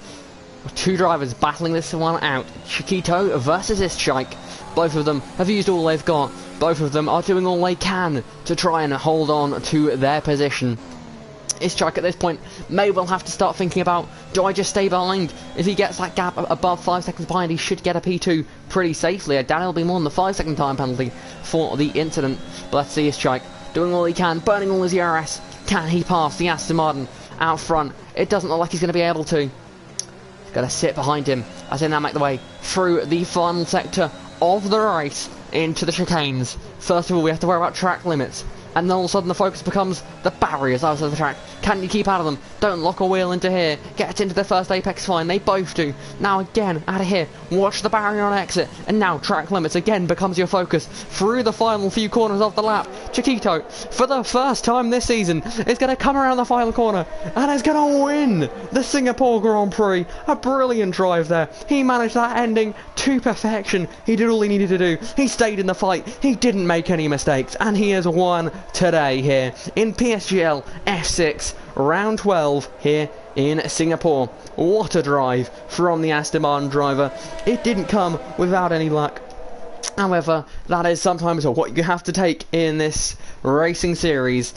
2 drivers battling this one out. Chiquito versus Ishchak. Both of them have used all they've got. Both of them are doing all they can to try and hold on to their position. Ishchak at this point may well have to start thinking about, do I just stay behind? If he gets that gap above 5 seconds behind, he should get a P2 pretty safely. I doubt it'll be more than the 5-second time penalty for the incident. But let's see Ishchak doing all he can, burning all his ERS. Can he pass the Aston Martin out front? It doesn't look like he's going to be able to. He's got to sit behind him as they now make the way through the final sector of the race into the chicanes. First of all, we have to worry about track limits, and then all of a sudden the focus becomes the barriers outside the track. Can you keep out of them? Don't lock a wheel into here. Get into the first apex, fine. They both do. Now again, out of here. Watch the barrier on exit. And now track limits again becomes your focus through the final few corners of the lap. Chiquito, for the first time this season, is going to come around the final corner and is going to win the Singapore Grand Prix. A brilliant drive there. He managed that ending to perfection. He did all he needed to do. He stayed in the fight. He didn't make any mistakes. And he has won today here in PSGL F6 round 12 here in Singapore. What a drive from the Aston Martin driver. It didn't come without any luck. However, that is sometimes what you have to take in this racing series.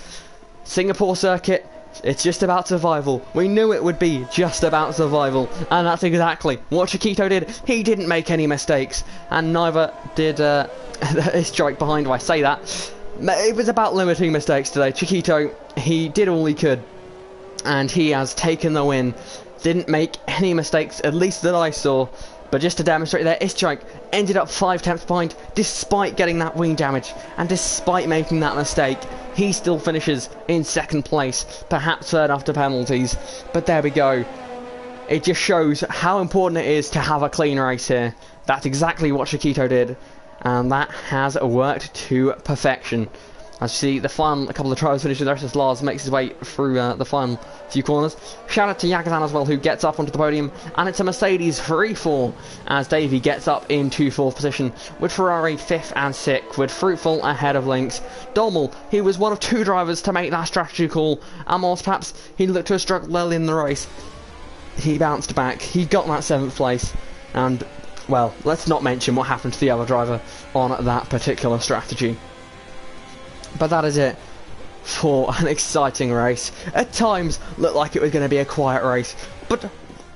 Singapore circuit, it's just about survival. We knew it would be just about survival, and that's exactly what Chiquito did. He didn't make any mistakes, and neither did Ishchak behind. I say that. It was about limiting mistakes today. Chiquito, he did all he could, and he has taken the win. Didn't make any mistakes, at least that I saw. But just to demonstrate there, Ishchak ended up 5 tenths behind, despite getting that wing damage, and despite making that mistake, he still finishes in 2nd place, perhaps 3rd after penalties. But there we go. It just shows how important it is to have a clean race here. That's exactly what Chiquito did, and that has worked to perfection. As you see, the final, a couple of drivers finishing, the rest of Lars makes his way through the final few corners. Shout out to Yagazan as well, who gets up onto the podium, and it's a Mercedes free fall as Davey gets up into 4th position, with Ferrari 5th and 6th, with Fruitful ahead of Lynx. Dommel, he was one of 2 drivers to make that strategy call, and whilst perhaps he looked to have struggled early in the race, he bounced back, he got that 7th place, and, well, let's not mention what happened to the other driver on that particular strategy. But that is it for an exciting race. At times, looked like it was going to be a quiet race, but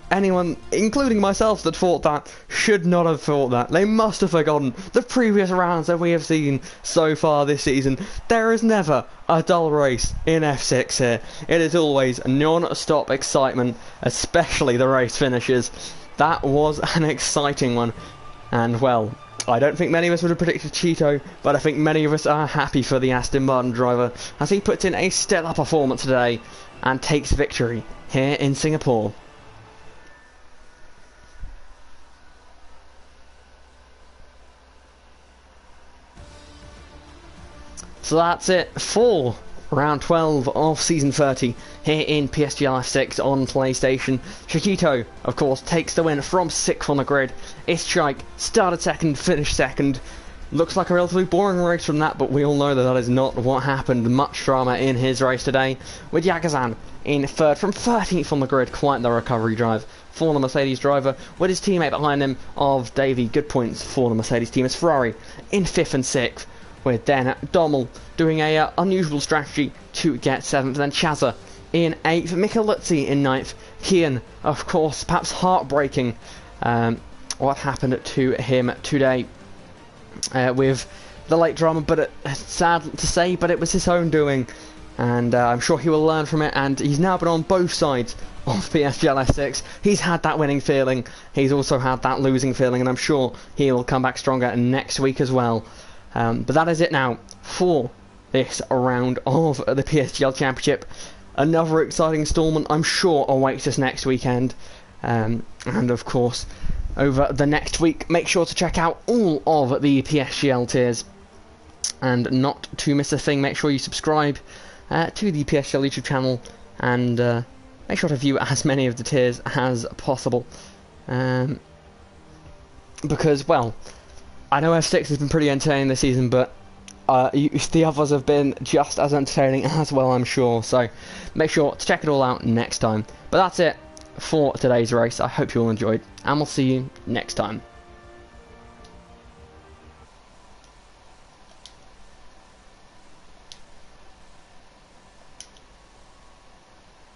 anyone, including myself, that thought that should not have thought that. They must have forgotten the previous rounds that we have seen so far this season. There is never a dull race in F6 here. It is always non-stop excitement, especially the race finishes. That was an exciting one. And, well, I don't think many of us would have predicted Cheeto, but I think many of us are happy for the Aston Martin driver as he puts in a stellar performance today and takes victory here in Singapore. So that's it for round 12 of season 30 here in PSGL F6 on PlayStation. Chiquito, of course, takes the win from 6th on the grid. Ischike started second, finished second. Looks like a relatively boring race from that, but we all know that that is not what happened. Much drama in his race today, with Yagazan in third from 13th on the grid. Quite the recovery drive for the Mercedes driver, with his teammate behind him of Davey. Good points for the Mercedes team as Ferrari in 5th and 6th. With then Dommel doing a unusual strategy to get 7th, then Chazza in 8th, Micheluzzi in 9th, Kian, of course, perhaps heartbreaking what happened to him today with the late drama, but sad to say, but it was his own doing, and I'm sure he will learn from it, and he's now been on both sides of PSGL S6. He's had that winning feeling, he's also had that losing feeling, and I'm sure he will come back stronger next week as well. But that is it now for this round of the PSGL Championship. Another exciting installment, I'm sure, awaits us next weekend. And of course, over the next week, make sure to check out all of the PSGL tiers. And not to miss a thing, make sure you subscribe to the PSGL YouTube channel. And make sure to view as many of the tiers as possible. Because, well, I know F6 has been pretty entertaining this season, but the others have been just as entertaining as well, I'm sure. So make sure to check it all out next time. But that's it for today's race. I hope you all enjoyed, and we'll see you next time.